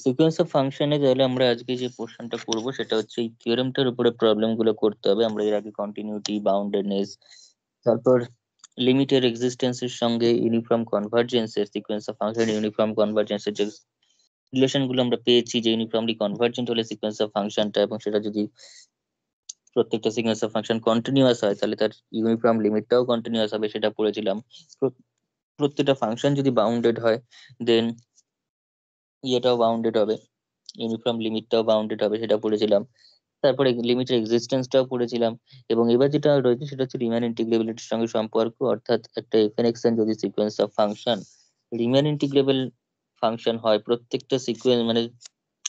Sequence of ফাংশনে তাহলে আমরা আজকে যে পোর্শনটা করব সেটা হচ্ছে এই থিওরেমটার উপরে প্রবলেম গুলো করতে হবে। আমরা এর আগে কন্টিনিউটি, বাউন্ডেডনেস, তারপর লিমিটের এক্সিস্টেন্সের সঙ্গে ইউনিফর্ম কনভার্জেন্সের, সিকোয়েন্স অফ ফাংশন ইউনিফর্ম কনভার্জেন্সের যে রিলেশন গুলো আমরা পেয়েছি, যে ইউনিফর্মলি কনভার্জেন্ট হলে সিকোয়েন্স অফ ফাংশনটা, এবং সেটা যদি প্রত্যেকটা সিকোয়েন্স অফ ফাংশন কন্টিনিউয়াস হয় তাহলে তার ইউনিফর্ম লিমিটটাও কন্টিনিউয়াস হবে, সেটা পড়েছিলাম। প্রত্যেকটা ফাংশন যদি বাউন্ডেড হয় দেন ইয়েটাও বাউন্ডেড হবে, ইউনিফর্ম লিমিটটাও বাউন্ডেড হবে, সেটা পড়েছিলাম। তারপরে লিমিটের এক্সিস্টেন্সটাও পড়েছিলাম। এবং এবার যেটা রয়েছে সেটা হচ্ছে রিমান ইন্টিগ্রেবিলিটির সঙ্গে সম্পর্ক, অর্থাৎ একটা এফএনএক্সএন যদি sequence of function Riman integrable function হয়, প্রত্যেকটা সিকোয়েন্স মানে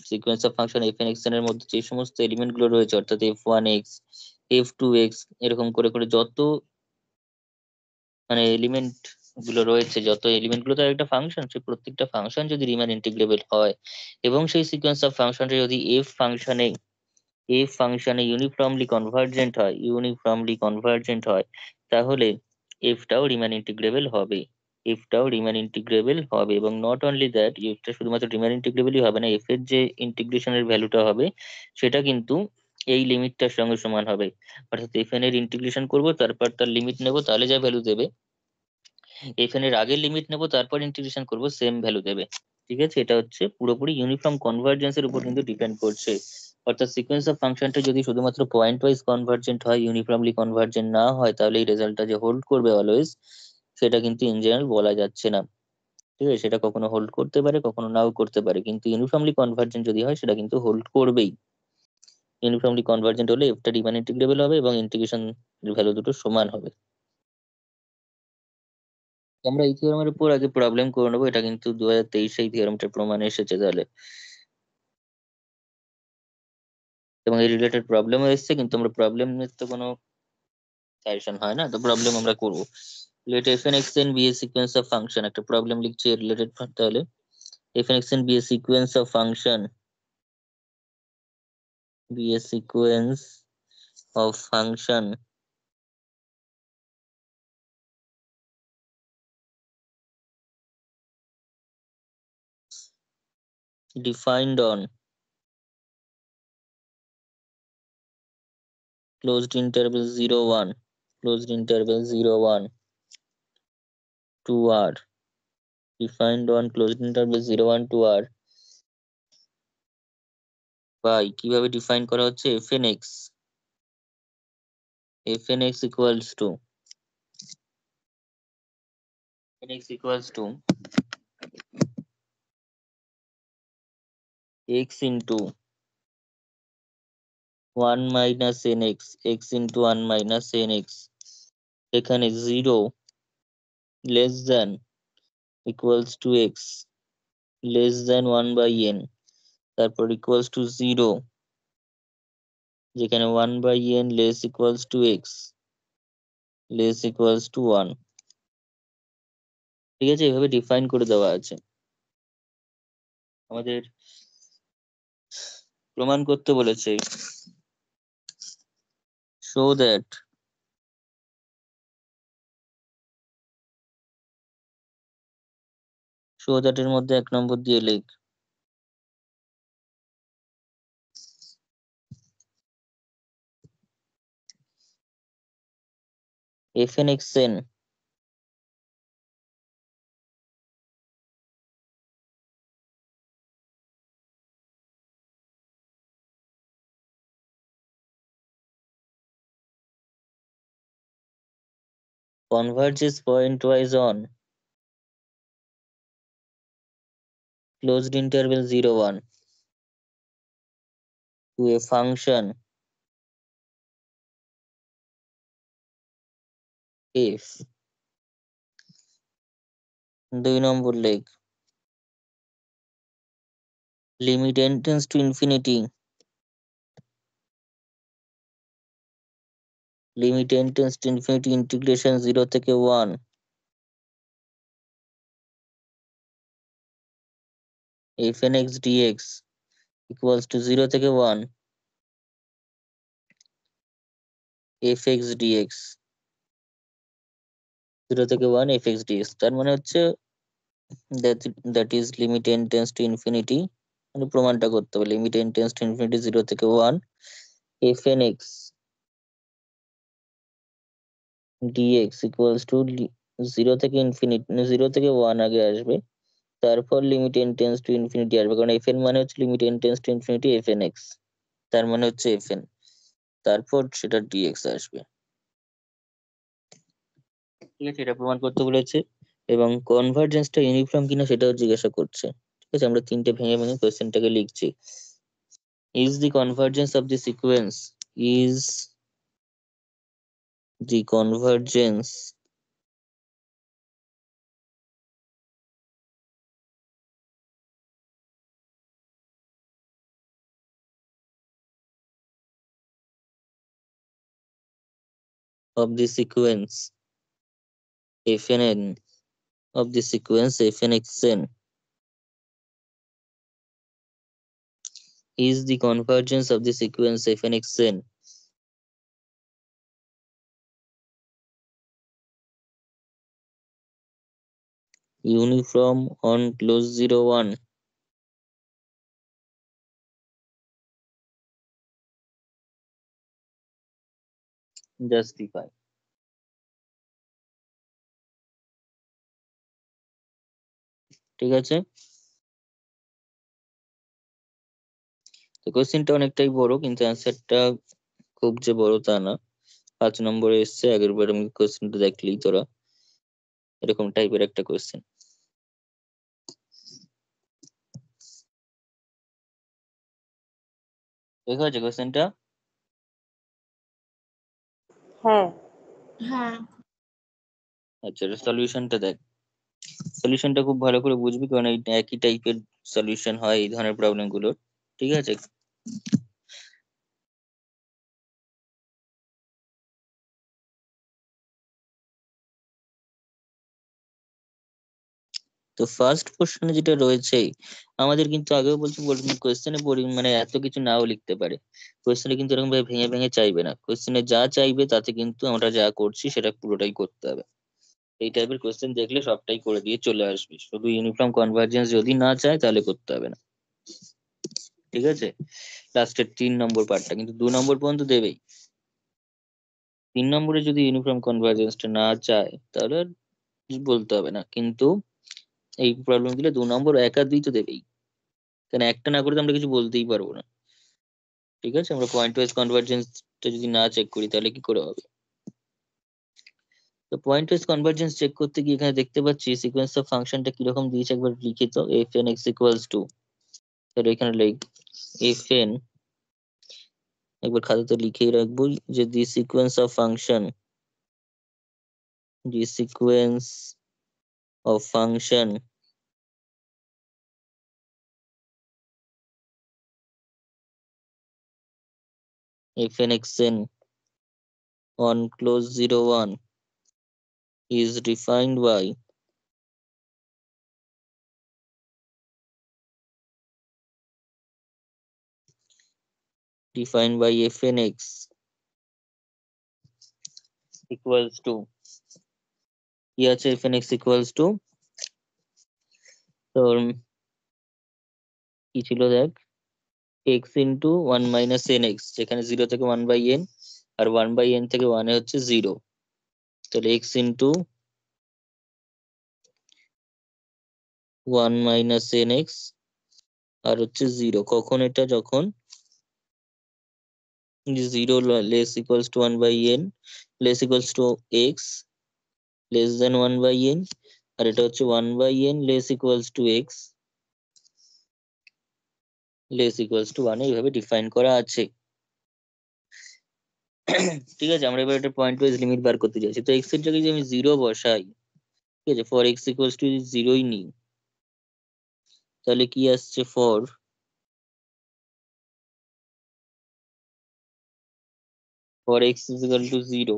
সিকোয়েন্স অফ ফাংশন এফএনএক্সএন এর মধ্যে যে সমস্ত এলিমেন্ট গুলো রয়েছে, অর্থাৎ f1x, f2x, এরকম করে করে যত মানে এলিমেন্ট গুলো রয়েছে, যত এলিমেন্ট গুলো তার একটা ফাংশন, সেই প্রত্যেকটা ফাংশন যদি রিমান ইন্টিগ্রেবল হয় এবং সেই সিকোয়েন্স অফ ফাংশনটা যদি এফ ফাংশনে ইউনিফর্মলি কনভার্জেন্ট হয় তাহলে এফটাও রিমান ইন্টিগ্রেবল হবে এবং নট অনলি দ্যাট, এফটা শুধুমাত্র রিমান ইন্টিগ্রেবলই হবে না, এফ এর যে ইন্টিগ্রেশনের ভ্যালুটা হবে সেটা কিন্তু এই লিমিটটার সঙ্গে সমান হবে। অর্থাৎ এফ এন এর ইন্টিগ্রেশন করবো, তারপর তার লিমিট নেবো, তাহলে যা ভ্যালু দেবে, এফ এন এর আগের লিমিট নেবো তারপর ইন্টিগ্রেশন করবো, সেম ভ্যালু দেবে। ঠিক আছে, এটা হচ্ছে পুরোপুরি ইউনিফর্ম কনভার্জেন্সের উপর কিন্তু ডিপেন্ড করছে। অর্থাৎ সিকোয়েন্স অফ ফাংশনটা যদি শুধুমাত্র পয়েন্ট ওয়াইজ কনভার্জেন্ট হয়, ইউনিফর্মলি কনভার্জেন্ট না হয়, তাহলে এই রেজাল্টটা যে হোল্ড করবে অলওয়েজ, সেটা কিন্তু ইন জেনারেল বলা যাচ্ছে না। ঠিক আছে, সেটা কখনো হোল্ড করতে পারে, কখনো নাও করতে পারে, কিন্তু ইউনিফর্মলি কনভার্জেন্ট যদি হয় সেটা কিন্তু হোল্ড করবেই। ইউনিফর্মলি কনভার্জেন্ট হলে এফটা রিমান ইন্টিগ্রেবল হবে এবং ইন্টিগ্রেশন ভ্যালু দুটো সমান হবে। আমরা এই থিওরেমের উপর আগে প্রবলেম করে নেবো, এটা কিন্তু 2023 এই থিওরেমটার প্রমাণ এসেছে তাহলে, এবং এই রিলেটেড প্রবলেমও এসেছে, কিন্তু আমরা প্রবলেমের তো কোনো সাজেশন হয় না, তো প্রবলেম আমরা করবো। Let F N X N be a sequence of function, একটা প্রবলেম লিখছি রিলেটেড। তাহলে F N X N be a sequence of function, be a sequence of function defined on closed interval 0 1, closed interval 0 1 to r, defined on closed interval 0 1 to r by কিভাবে define করা হচ্ছে, fnx equals to x into 1 minus nx, x into 1 minus nx, এখানে 0 less than equals to x less than 1 by n, তারপর equals to 0 যেখানে 1 by n less equals to x less equals to 1। ঠিক আছে, এভাবে define করে দেওয়া আছে। আমাদের প্রমাণ করতে বলেছে show that এর মধ্যে 1 নম্বর দিয়ে লিখ fnxn converges pointwise on closed interval 0 1 to a function f। 2 নম্বর লেখ limit n tends to infinity, limit n tends to infinity integration 0 থেকে 1 fnx dx equals to 0 থেকে 1 fx dx, 0 থেকে 1 fx dx। তার মানে হচ্ছে that that is limit n tends to infinity মানে প্রমাণটা করতে হবে limit n tends to infinity 0 থেকে 1 f n x dx equals to 0 থেকে ইনফিনিটি 0 থেকে 1 আগে আসবে, তারপর limit n tends to infinity আসবে, কারণ fn মানে হচ্ছে limit n tends to infinity fn x, তার মানে হচ্ছে fn, তারপর সেটা dx আসবে। ঠিক আছে, এটা প্রমাণ করতে বলেছে এবং কনভার্জেন্সটা ইউনিফর্ম কিনা সেটাও জিজ্ঞাসা করছে। ঠিক আছে, আমরা তিনটে ভেঙে ভেঙে কোয়েশ্চেনটাকে লিখছি। Is the convergence of the sequence, is the convergence of the sequence fnn of the sequence fnxn is the convergence of the sequence fnxn uniform on close 0 1, justify। ঠিক আছে, তো কোশ্চেনটা অনেকটাই বড়, কিন্তু অ্যান্সারটা খুব যে বড় তা না। 5 নম্বরে এসছে, আগের বার আমি কোশ্চেনটা দেখলি তোরা, এরকম টাইপের একটা কোশ্চেন। দেখা আছে কোশ্চেনটা? হ্যাঁ হ্যাঁ আচ্ছা, সলিউশনটা দেখ, সলিউশনটা খুব ভালো করে বুঝবি, কারণ এই একই টাইপের সলিউশন হয় এই ধরনের প্রবলেম গুলো। ঠিক আছে, তো ফার্স্ট পোর্শনে যেটা রয়েছে, আমাদের কিন্তু আগেও বলছি কোয়েশ্চেনে মানে এত কিছু নাও লিখতে পারে, কোয়েশ্চেনে কিন্তু এরকম ভাবে ভেঙে ভেঙে চাইবে না, কোয়েশ্চেনে যা চাইবে তাতে কিন্তু আমরা যা করছি সেটা পুরোটাই করতে হবে। এই টাইপের কোয়েশ্চেন দেখলে সবটাই করে দিয়ে চলে আসবি, শুধু ইউনিফর্ম কনভার্জেন্স যদি না চায় তাহলে করতে হবে না। ঠিক আছে, লাস্টের 3 নম্বর পার্টটা কিন্তু 2 নম্বর পর্যন্ত দেবেই। 3 নম্বরে যদি ইউনিফর্ম কনভার্জেন্সটা না চায় তাহলে আর কিছু বলতে হবে না, কিন্তু এই প্রবলেম দিলে 2 নম্বর এক আর দুই তো দেবেই, কারণ একটা না করে তো আমরা কিছু বলতেই পারবো না। ঠিক আছে, আমরা পয়েন্ট ওয়াইজ কনভার্জেন্সটা যদি না চেক করি তাহলে কি করে হবে? তো পয়েন্ট ওয়াইজ কনভার্জেন্স চেক করতে গিয়ে এখানে দেখতে পাচ্ছি সিকোয়েন্স অফ ফাংশনটা কিরকম দিয়েছে, একবার লিখি তো, F N X equals two, তাহলে এখানে লিখ এফ এন, একবার খাতাতে লিখেই রাখবো যে the sequence of function, the sequence of function F N X N on close 0 1 is defined by fnx equals to, কি আছে fnx equals to, তো কি ছিল দেখ, x ইন্টু 1 - nx, যেখানে 0 থেকে 1/n আর 1/n থেকে 1 এ হচ্ছে 0, তাহলে x ইন্টু 1 - nx আর হচ্ছে 0, কখন এটা, যখন 0 less equals to 1/n, less equals to x less then 1/n, আর এটা হচ্ছে 1/n less equals to x less equals to 1, এইভাবে ডিফাইন করা আছে। ঠিক আছে, আমরা এবার একটা পয়েন্ট ওয়াইজ লিমিট বার করতে চাইছি, তো এক্স এর জায়গায় যদি আমি 0 বসাই, ঠিক আছে, ফর এক্স ইকুয়ালস টু 0ই নিই, তাহলে কি আসছে, for x is equal to 0,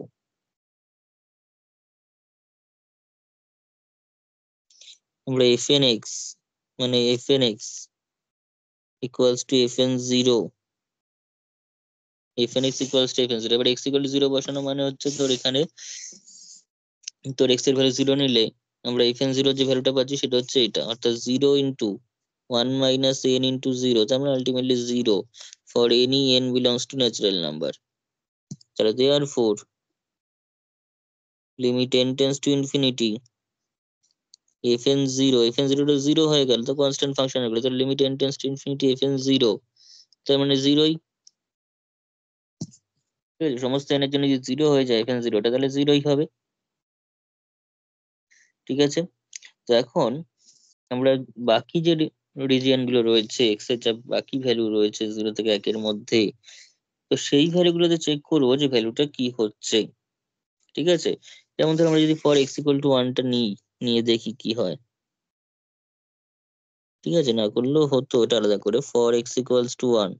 আমরা এফ এন এক্স মানে F N X equals two F N 0, F N X equals two F N 0, এবার এক্স ইকুয়াল টু 0 বসানো মানে হচ্ছে তোর এখানে তোর এক্স এর ভ্যালু 0 নিলে আমরা এফ এন 0 যে ভ্যালুটা পাচ্ছি সেটা হচ্ছে এটা, অর্থাৎ 0 ইন্টু 1 minus n into 0, তার মানে ultimately 0 for any n belongs to natural number. তাহলে therefore limit n tends to infinity fn 0, fn 0 টা 0 হয়ে গেল তো কনস্ট্যান্ট ফাংশন হয়ে গেল, তাহলে limit n tends to infinity fn 0, তার মানে 0ই। ঠিক আছে, সমস্ত n এর জন্য যদি 0 হয়ে যায় fn 0টা তাহলে 0ই হবে। ঠিক আছে, তো এখন আমরা বাকি যে রিজিয়ন গুলো রয়েছে এক্স এর যা বাকি ভ্যালু রয়েছে 0 থেকে 1 এর মধ্যে, তো সেই ভ্যালু গুলোতে চেক করবো যে ভ্যালুটা কি হচ্ছে। ঠিক আছে, যেমন ধর আমরা যদি ফর এক্স ইকুয়াল টু 1 টা নিয়ে দেখি কি হয়। ঠিক আছে, না করলেও হতো, এটা আলাদা করে for x equals two 1,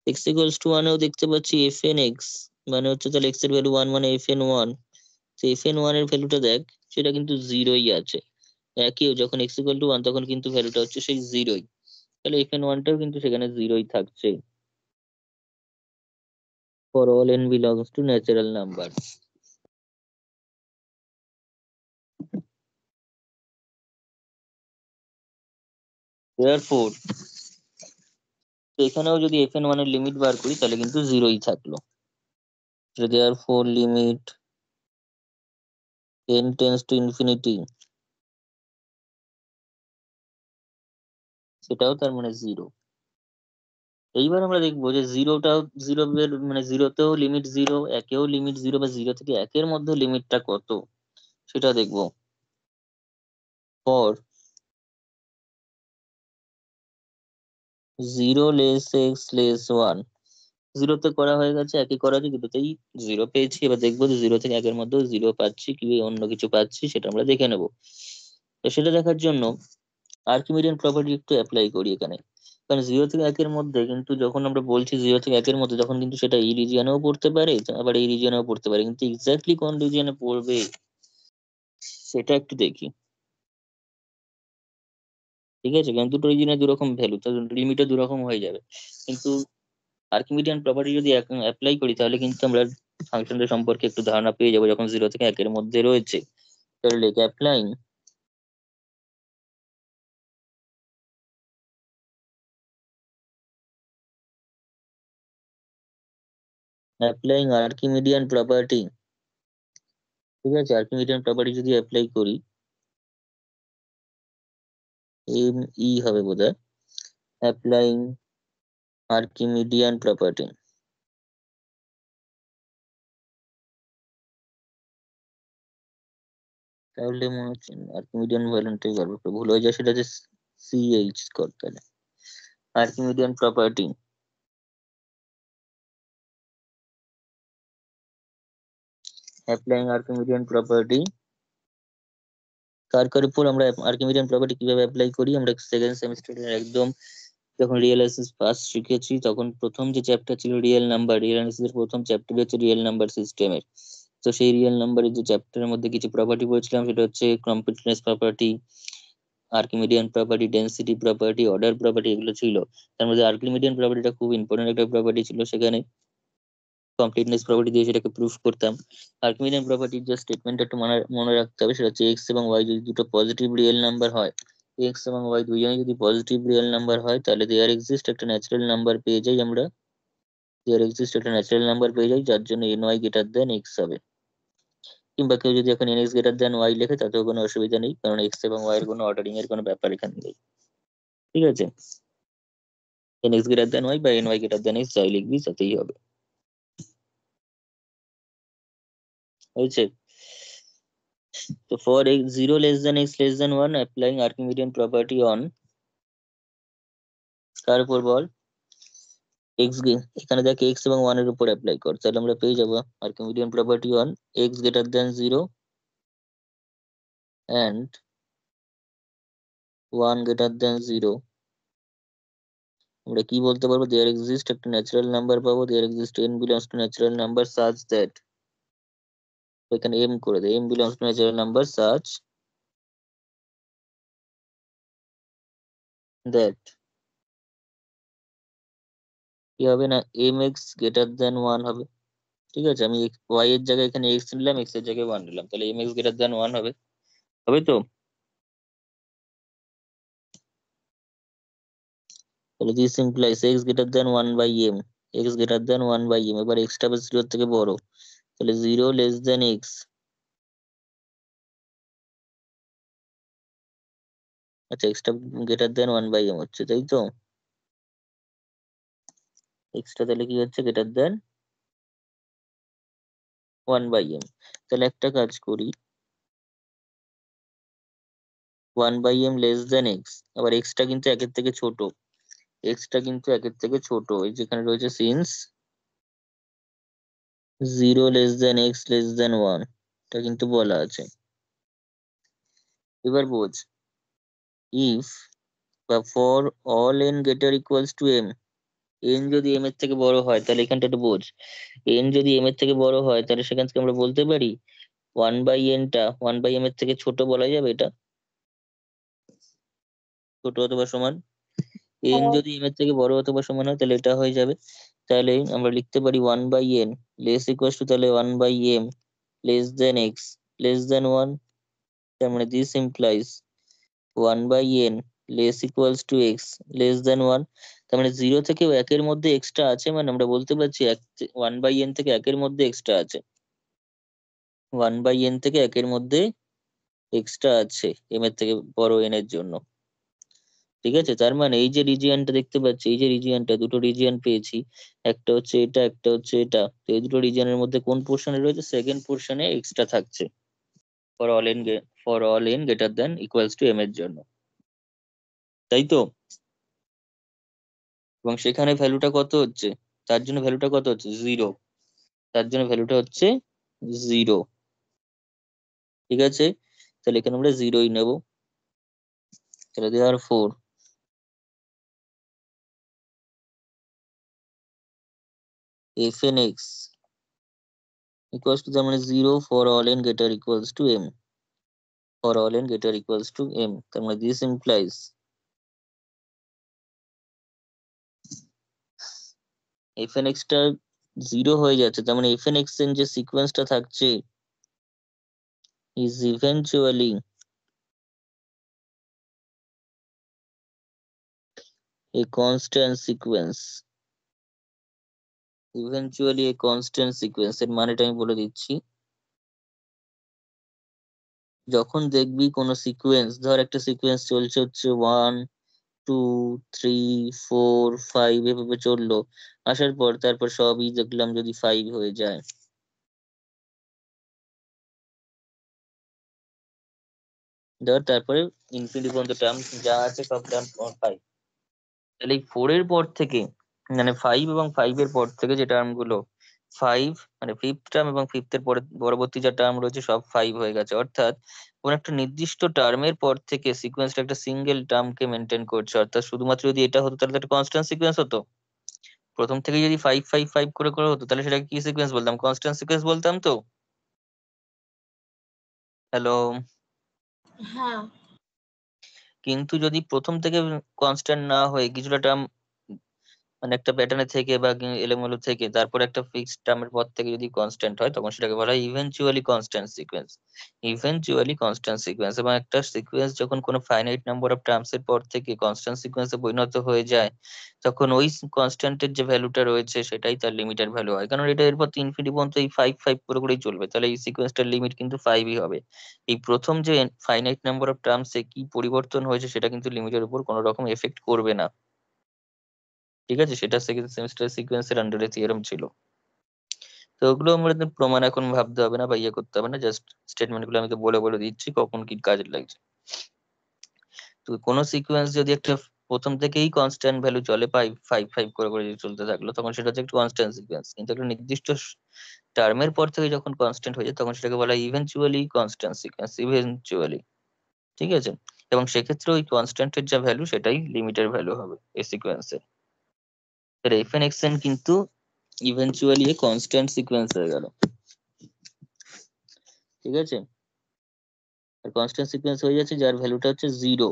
x equals two 1 এও দেখতে পাচ্ছি এফ এন এক্স, মানে হচ্ছে তাহলে এক্স এর ভ্যালু 1 মানে এফ এন 1, তো এফ এন 1 এর ভ্যালুটা দেখ সেটা কিন্তু 0ই আছে। একইও যখন এক্স ইকুয়াল টু 1 তখন কিন্তু ভ্যালুটা হচ্ছে সেই 0ই, তাহলে এফ এন 1টাও কিন্তু সেখানে 0ই থাকছে for all N belongs to natural number. therefore তো এখানেও যদি এফ এন 1 এর লিমিট বার করি তাহলে কিন্তু 0ই থাকলো। therefore limit n tends to infinity, সেটাও তার মানে 0। এইবার আমরা দেখবো যে জিরোটাও জিরো, মানে জিরোতেও লিমিট 0, একেও লিমিট 0, বা 0 থেকে 1 এর মধ্যে লিমিটটা কত সেটা দেখবো। ফর 0 লেস এক্স লেস 1, 0তে করা হয়ে গেছে, একই করা আছে, দুটোতেই 0 পেয়েছি। এবার দেখবো যে 0 থেকে 1 এর মধ্যে 0 পাচ্ছি কি অন্য কিছু পাচ্ছি সেটা আমরা দেখে নেবো। তো সেটা দেখার জন্য আর্কিমিডিয়ান প্রপার্টি একটু অ্যাপ্লাই করি এখানে। কারণ 0 থেকে 1 এর মধ্যে কিন্তু যখন আমরা বলছি 0 থেকে 1 এর মধ্যে, তখন কিন্তু সেটা এই রিজিয়নেও পড়তে পারে আবার এই রিজিয়নেও পড়তে পারে, কিন্তু এক্স্যাক্টলি কোন রিজিয়নে পড়বে সেটা একটু দেখি। ঠিক আছে, কারণ দুটো রিজিয়নে দুরকম ভ্যালু, তো লিমিটও দুরকম হয়ে যাবে। কিন্তু আর্কিমিডিয়ান প্রপার্টি যদি অ্যাপ্লাই করি তাহলে কিন্তু আমরা ফাংশনটা সম্পর্কে একটু ধারণা পেয়ে যাবো যখন 0 থেকে 1 এর মধ্যে রয়েছে। তাহলে অ্যাপ্লাইং আর্কিমিডিয়ান প্রপার্টি। ঠিক আছে, আর্কিমিডিয়ান প্রপার্টি যদি অ্যাপ্লাই করি, এম ই হবে বোধহয়, অ্যাপ্লাইং আর্কিমিডিয়ান প্রপার্টি। তাহলে মনে হচ্ছে আর্কিমিডিয়ান ভ্যালুটাই গল্প একটু ভুল হয়ে যায়, সেটা হচ্ছে সিএইচ করতে হবে। Archimedean property, applying Archimedean property, কার উপর আমরা আর্কিমিডিয়ান প্রপার্টি কিভাবে অ্যাপ্লাই করি। আমরা সেকেন্ড সেমিস্টারের একদম যখন রিয়েল অ্যানালিসিস ফার্স্ট শিখেছি তখন প্রথম যে চ্যাপ্টার ছিল রিয়েল নাম্বার, রিয়েল অ্যানালিসিসের প্রথম চ্যাপ্টার হচ্ছে রিয়েল নাম্বার সিস্টেমের। তো সেই রিয়েল নাম্বারের যে চ্যাপ্টারের মধ্যে কিছু প্রপার্টি পড়েছিলাম সেটা হচ্ছে completeness property, Archimedean property, density property, order property, এগুলো ছিল। তার মধ্যে আর্কিমিডিয়ান প্রপার্টিটা খুব ইম্পর্টেন্ট একটা প্রপার্টি ছিল, সেখানে কমপ্লিটনেস প্রপার্টি দিয়ে সেটাকে প্রুফ করতাম। আর্কিমিডিয়ান প্রপার্টির যে স্টেটমেন্টটা একটু মনে মনে রাখতে হবে সেটা হচ্ছে এক্স এবং ওয়াই যদি দুটো পজিটিভ রিয়েল নাম্বার হয়, এক্স এবং ওয়াই দুজনেই যদি পজিটিভ রিয়েল নাম্বার হয় তাহলে দেয়ার এক্সিস্ট একটা ন্যাচারাল নাম্বার পেয়ে যাই আমরা, দেয়ার এক্সিস্ট একটা ন্যাচারাল নাম্বার পেয়ে যাই যার জন্য N Y greater than X হবে। কিংবা কেউ যদি এখন N X greater than Y লেখে তাতেও কোনো অসুবিধা নেই, কারণ এক্স এবং ওয়াই এর কোনো অর্ডারিং এর কোনো ব্যাপার এখানে নেই। ঠিক আছে, N X greater than Y বা N Y greater than X যাই লিখবি তাতেই হবে। হয়েছে, তো for x 0 less than x less than 1 applying Archimedean property on, কার উপর বল, x এখানে দেখ x এবং 1 এর উপর অ্যাপ্লাই কর, তাহলে আমরা পেয়ে যাবো Archimedean property on x greater than 0 and 1 greater than 0। আমরা কি বলতে পারবো, দেয়ার এক্সিস্ট একটা ন্যাচারাল নাম্বার পাবো, there exist n belongs to natural number such that, এখানে m করে দে, m belongs to natural number such that কি হবে না, mx গ্রেটার দেন 1 হবে। ঠিক আছে, আমি y এর জায়গায় এখানে x নিলাম, x এর জায়গায় 1 নিলাম, তাহলে mx গ্রেটার দেন 1 হবে। হবে তো? তাহলে this implies x greater then 1/m, x greater then 1/m। এবার এক্সটা আবার 0 থেকে বড়, তাহলে 0 লেস দেন এক্স। আচ্ছা, এক্সটা গ্রেটার দেন 1/m হচ্ছে, তাই তো? এক্সটা তাহলে কি হচ্ছে? Greater than 1/m। তাহলে একটা কাজ করি, 1/m লেস দেন এক্স। আবার এক্সটা কিন্তু একের থেকে ছোট, এক্সটা কিন্তু একের থেকে ছোট, এই যেখানে রয়েছে since 0 less than X less than 1, এটা কিন্তু বলা আছে। এবার বোঝ, ইফ বা for all N greater equals to M, এন যদি এম এর থেকে বড় হয়, তাহলে এখানটা একটু বোঝ, এন যদি এম এর থেকে বড় হয় তাহলে সেখান থেকে আমরা বলতে পারি 1/n-টা 1/m এর থেকে ছোট বলা যাবে, এটা ছোট অথবা সমান। এন হ্যাঁ। যদি এম এর থেকে বড় অথবা সমান হয় তাহলে এটা হয়ে যাবে। তাহলে আমরা লিখতে পারি 1/n লেস ইকুয়ালস টু, তাহলে 1/m less than X less than 1। তার মানে this implies 1/n less equals to x less than 1। তার মানে 0 থেকে 1-এর মধ্যে এক্সট্রা আছে, মানে আমরা বলতে পারছি 1/n থেকে 1-এর মধ্যে এক্সট্রা আছে, 1/n থেকে 1-এর মধ্যে এক্সট্রা আছে এম এর থেকে বড় এন এর জন্য। ঠিক আছে, তার মানে এই যে রিজিয়নটা দেখতে পাচ্ছি, এই যে রিজিয়নটা, দুটো রিজিয়ন পেয়েছি, একটা হচ্ছে এটা, একটা হচ্ছে এটা। তো এই দুটো রিজিয়নের মধ্যে কোন পোর্শনে রয়েছে? সেকেন্ড পোর্শনে এক্সট্রা থাকছে for all N greater than equals to M এর জন্য, তাই তো? এবং সেখানে ভ্যালুটা কত হচ্ছে? তার জন্য ভ্যালুটা কত হচ্ছে? 0। তার জন্য ভ্যালুটা হচ্ছে 0। ঠিক আছে, তাহলে এখানে আমরা 0ই নেব। তাহলে দেওয়ার 4 F N X equals to, তার মানে 0 for all N greater equals to M, for all N greater equals to M. তার মানে this implies F N X টা 0 হয়ে যাচ্ছে, তার মানে এফ এন এক্স এর যে সিকোয়েন্সটা থাকছে is eventually a constant sequence. Eventually a constant sequence এর মানেটা আমি বলে দিচ্ছি। যখন দেখবি কোনো সিকোয়েন্স, ধর একটা সিকোয়েন্স চলছে হচ্ছে 1 2 3 4 5 এভাবে চললো, আসার পর তারপর সবই দেখলাম যদি 5 হয়ে যায়, ধর তারপরে ইনফিনিটি পর্যন্ত টার্ম যা আছে সব টার্ম 5, তাহলে এই 4 এর পর থেকে, মানে 5 এবং 5 এর পর থেকে যে টার্ম গুলো 5, মানে ফিফথ টার্ম এবং ফিফথ এর পরে পরবর্তী যা টার্ম রয়েছে সব 5 হয়ে গেছে। অর্থাৎ কোন একটা নির্দিষ্ট টার্মের পর থেকে সিকোয়েন্সটা একটা সিঙ্গেল টার্মকে মেনটেন করছে। অর্থাৎ শুধুমাত্র যদি এটা হতো তাহলে একটা কনস্ট্যান্ট সিকোয়েন্স হতো। প্রথম থেকে যদি 5 5 5 করে করে হতো তাহলে সেটাকে কি সিকোয়েন্স বলতাম? কনস্ট্যান্ট সিকোয়েন্স বলতাম তো। হ্যালো? হ্যাঁ। কিন্তু যদি প্রথম থেকে কনস্ট্যান্ট না হয়ে কিছুটা টার্ম, মানে একটা প্যাটার্নে থেকে বা এলোমেলো থেকে তারপর একটা ফিক্সড টার্মের পর থেকে যদি কনস্ট্যান্ট হয় তখন সেটাকে বলা হয় eventually constant sequence. Eventually constant sequence. এবং একটা সিকোয়েন্স যখন কোনো ফাইনাইট নাম্বার অফ টার্মস এর পর থেকে কনস্ট্যান্ট সিকোয়েন্সে পরিণত হয়ে যায়, তখন ওই কনস্ট্যান্টের যে ভ্যালুটা রয়েছে সেটাই তার লিমিটের ভ্যালু হয়। কারণ এটা এরপর ইনফিনিটি পর্যন্ত এই 5 5 করে করেই চলবে, তাহলে এই সিকোয়েন্সটার লিমিট কিন্তু 5ই হবে। এই প্রথম যে ফাইনাইট নাম্বার অফ টার্মস এ কি পরিবর্তন হয়েছে সেটা কিন্তু লিমিটের উপর কোনো রকম এফেক্ট করবে না। ঠিক আছে, সেটা সেকেন্ড সেমিস্টার সিকোয়েন্সের আন্ডারে থিওরেম ছিল। তো ওগুলো আমাদের প্রমাণ এখন ভাবতে হবে না বা ইয়ে করতে হবে না, জাস্ট স্টেটমেন্ট গুলো আমি তো বলে বলে দিচ্ছি কখন কি কাজে লাগছে। তো কোনো সিকোয়েন্স যদি একটা প্রথম থেকেই কনস্ট্যান্ট ভ্যালু চলে 5 5 5 করে করে যদি চলতে থাকলো তখন সেটা হচ্ছে একটা কনস্ট্যান্ট সিকোয়েন্স। কিন্তু একটা নির্দিষ্ট টার্মের পর থেকে যখন কনস্ট্যান্ট হয়ে যায় তখন সেটাকে বলা হয় ইভেনচুয়ালি কনস্ট্যান্ট সিকোয়েন্স, ইভেনচুয়ালি। ঠিক আছে, এবং সেক্ষেত্রে ওই কনস্ট্যান্টের যা ভ্যালু সেটাই লিমিটের ভ্যালু হবে এই সিকোয়েন্সের। এফ এন এক্স এন কিন্তু ইভেনচুয়ালি এ কনস্ট্যান্ট সিকোয়েন্স হয়ে গেল। ঠিক আছে, আর কনস্ট্যান্ট সিকোয়েন্স হয়ে যাচ্ছে যার ভ্যালুটা হচ্ছে 0।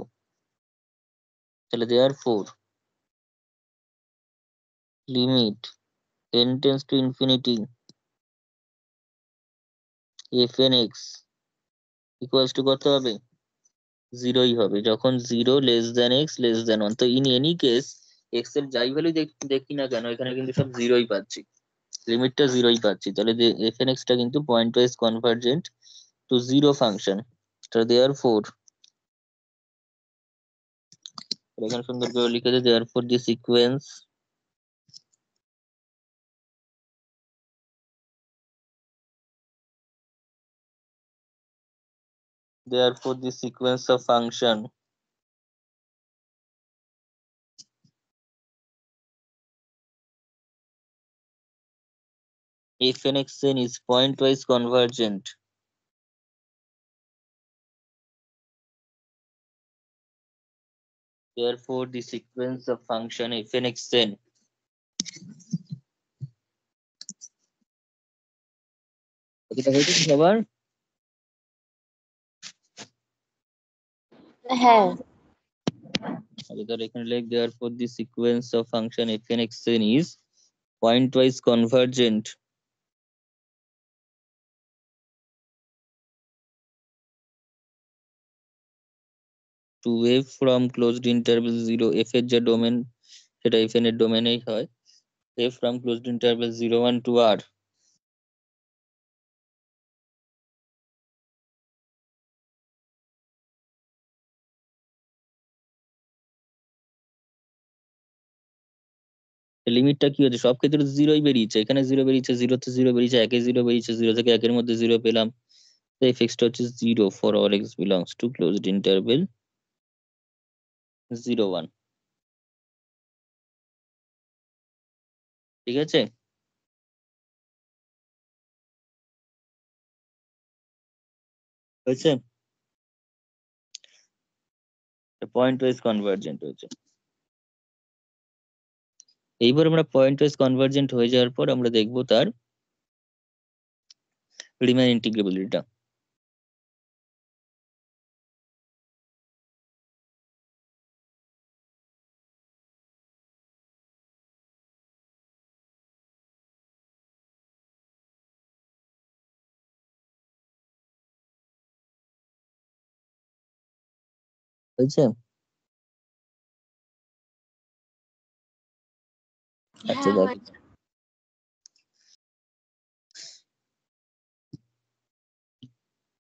তাহলে therefore limit n tends to infinity F N X equals to কত হবে? 0ই হবে, যখন 0 less than X less than 1। তো ইন এনি কেস এক্স এর যাই ভ্যালু দেখি না কেন এখানে কিন্তু সব জিরোই পাচ্ছি, লিমিটটা জিরোই পাচ্ছি, তাহলে যে এফ এন এক্স টা কিন্তু pointwise convergent to zero function. Therefore, এখানে সুন্দর করে লিখেছে therefore the sequence therefore the sequence of function if an xn is pointwise convergent therefore the sequence of function if an xn এটা হয়েছে কি সবার? হ্যাঁ তাহলে এখানে লিখ therefore the sequence of function if an xn is pointwise convergent to f from closed interval 0 f এর যে ডোমেন সেটা fn এর ডোমেনেই হয়, f from closed interval 0 1 to r লিমিটটা কি হচ্ছে, সব ক্ষেত্রে জিরোই বেরিয়েছে, এখানে জিরো বেরিয়েছে, জিরোতে জিরো বেরিয়েছে, একে জিরো বেরিয়েছে, জিরো থেকে একের মধ্যে জিরো পেলাম, তো এই ফিক্সটা হচ্ছে zero for all x belongs two closed interval 0 1। ঠিক আছে, হয়েছে, পয়েন্ট ওয়াইজ কনভার্জেন্ট হয়েছে। এইবার আমরা পয়েন্ট ওয়াইজ কনভার্জেন্ট হয়ে যাওয়ার পর আমরা দেখবো তার রিমান ইন্টিগ্রেবিলিটিটা। হয়েছে, আচ্ছা হ্যাঁ দেখ, হয়েছে।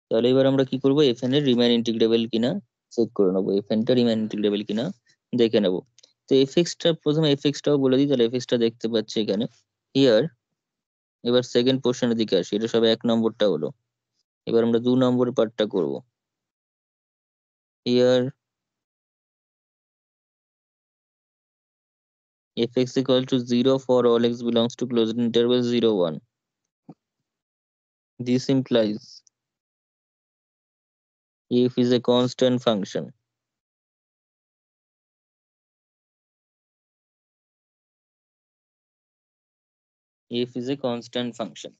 তাহলে এবার আমরা কি করবো, এফএন এর রিমান ইন্টিগ্রেবল কিনা চেক করে নেবো, এফএন টা রিমান ইন্টিগ্রেবল কিনা দেখে নেবো। তো এফএক্স টা প্রথমে এফএক্স টাও বলে দিই, তাহলে এফএক্স টা দেখতে পাচ্ছি এখানে হিয়ার। এবার সেকেন্ড পোর্শনের দিকে আসি, এটা সব 1 নম্বরটা হলো, এবার আমরা 2 নম্বরের পার্টটা করব। Here fx equal to 0 for all x belongs to closed interval 0 1. This implies f is a constant function. f is a constant function.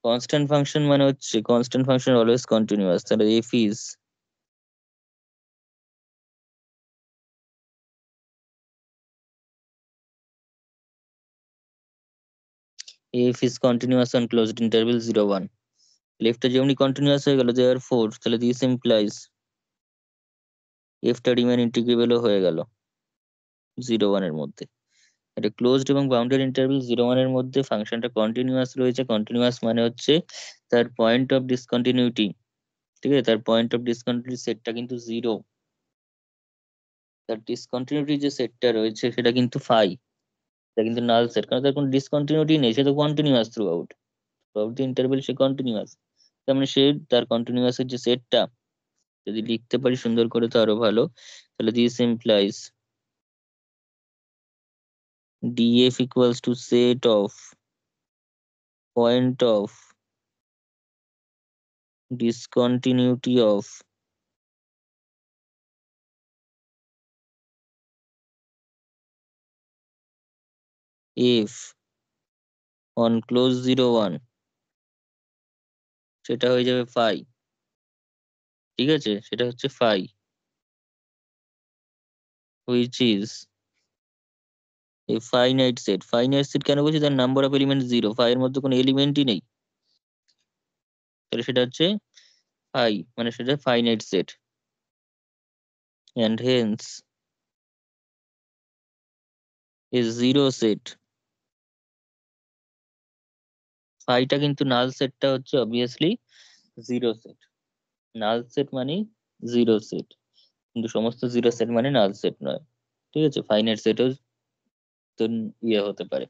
Constant function মানে হচ্ছে constant function always continuous, তাহলে f is continuous on closed interval 0 1. লেফটটা যেমনি continuous হয়ে গেল therefore, তাহলে this implies f টা remain integrable হয়ে গেল 0 1 এর মধ্যে। এটা ক্লোজড এবং বাউন্ডেড ইন্টারভ্যাল 0 1 এর মধ্যে ফাংশনটা কন্টিনিউয়াস রয়েছে, কন্টিনিউয়াস মানে হচ্ছে তার পয়েন্ট অফ ডিসকন্টিনিউটি, ঠিক আছে, তার পয়েন্ট অফ ডিসকন্টিনিউটি সেটটা কিন্তু 0, তার ডিসকন্টিনিউটি যে সেটটা রয়েছে সেটা কিন্তু ফাই, এটা কিন্তু নাল সেট, কারণ তার কোনো ডিসকন্টিনিউটি নেই, সে তো continuous through out the interval, say continuous. তার মানে সে তার কন্টিনিউয়াস এর যে সেটটা যদি লিখতে পারি সুন্দর করে তো আরো ভালো, তাহলে this implies df equals to set of point of discontinuity of f on close 0 1, সেটা হয়ে যাবে ফাই। ঠিক আছে, সেটা হচ্ছে phi, which is a finite set। finite set কেন বলছি, তার নাম্বার অফ এলিমেন্ট 0, ফাই এর মধ্যে কোনো এলিমেন্টই নেই, তাহলে সেটা হচ্ছে ফাই, মানে সেটা finite set, and hence is zero set, ফাইটা কিন্তু নাল সেটটা হচ্ছে obviously zero set. Null set মানে জিরো সেট, কিন্তু সমস্ত জিরো সেট মানে নাল সেট নয়। ঠিক আছে, ফাইনাইট সেটও তো ইয়ে হতে পারে,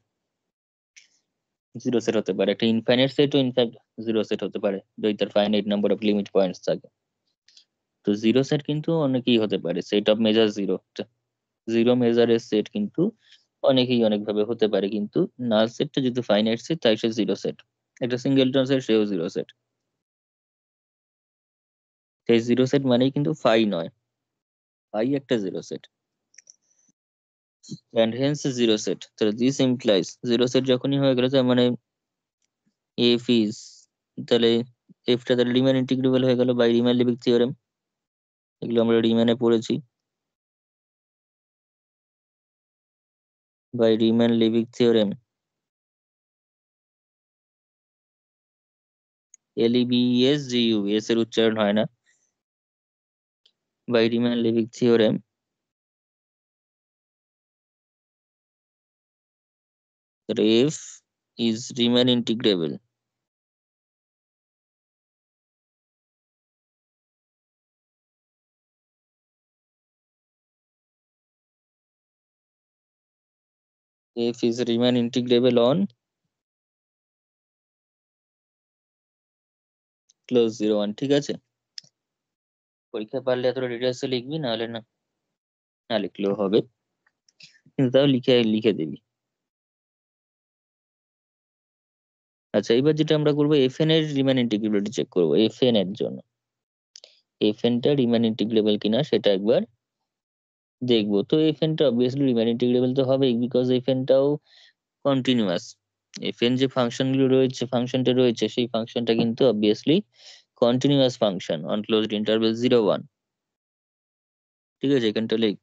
জিরো সেট হতে পারে। একটা ইনফাইনাইট সেটও ইনফ্যাক্ট জিরো সেট হতে পারে যদি তার finite number of limit points থাকে। তো জিরো সেট কিন্তু অনেকেই হতে পারে, set of measure zero, zero মেজারের সেট কিন্তু অনেকেই অনেক ভাবে হতে পারে, কিন্তু নাল সেটটা যেহেতু ফাইনাইট সেট তাই সে জিরো সেট। একটা সিঙ্গেলটন সেট সেও জিরো সেট। সেই জিরো সেট মানেই কিন্তু ফাই নয়, ফাই একটা zero set, and hence zero set. তো দিস ইমপ্লাইজ জিরো সেট যখনই হয়ে গেল তার মানে এফ ইজ, তাহলে এফটা তাহলে রিমান ইন্টিগ্রেবল হয়ে গেল বাই রিমান লিভিং থিওরেম। এগুলো আমরা রিমানে পড়েছি, বাই রিমান লিভিং থিওরেম। LEBESGU, এস এর উচ্চারণ হয় না। বাই রিমান লিভিং theorem f is Riemann integrable. F is Riemann integrable on close zero one. ঠিক আছে, পরীক্ষা পারলে এতটা ডিটেলসে লিখবি, নাহলে না, না লিখলেও হবে, কিন্তু তাও লিখে লিখে দিবি। আচ্ছা, এবার যেটা আমরা করবো এফএন এর রিমান ইন্টিগ্রেবিলিটি চেক করবো। এফএন এর জন্য এফএন টা রিমান ইন্টিগ্রেবল কিনা সেটা একবার দেখবো। তো এফএন টা অবভিয়াসলি রিমান ইন্টিগ্রেবল তো হবেই, বিকজ এফএন টাও কন্টিনিউয়াস। এফএন যে ফাংশন গুলো রয়েছে, ফাংশনটা রয়েছে, সেই ফাংশনটা কিন্তু obviously continuous function on closed interval 0 1। ঠিক আছে, এখানটা লিখ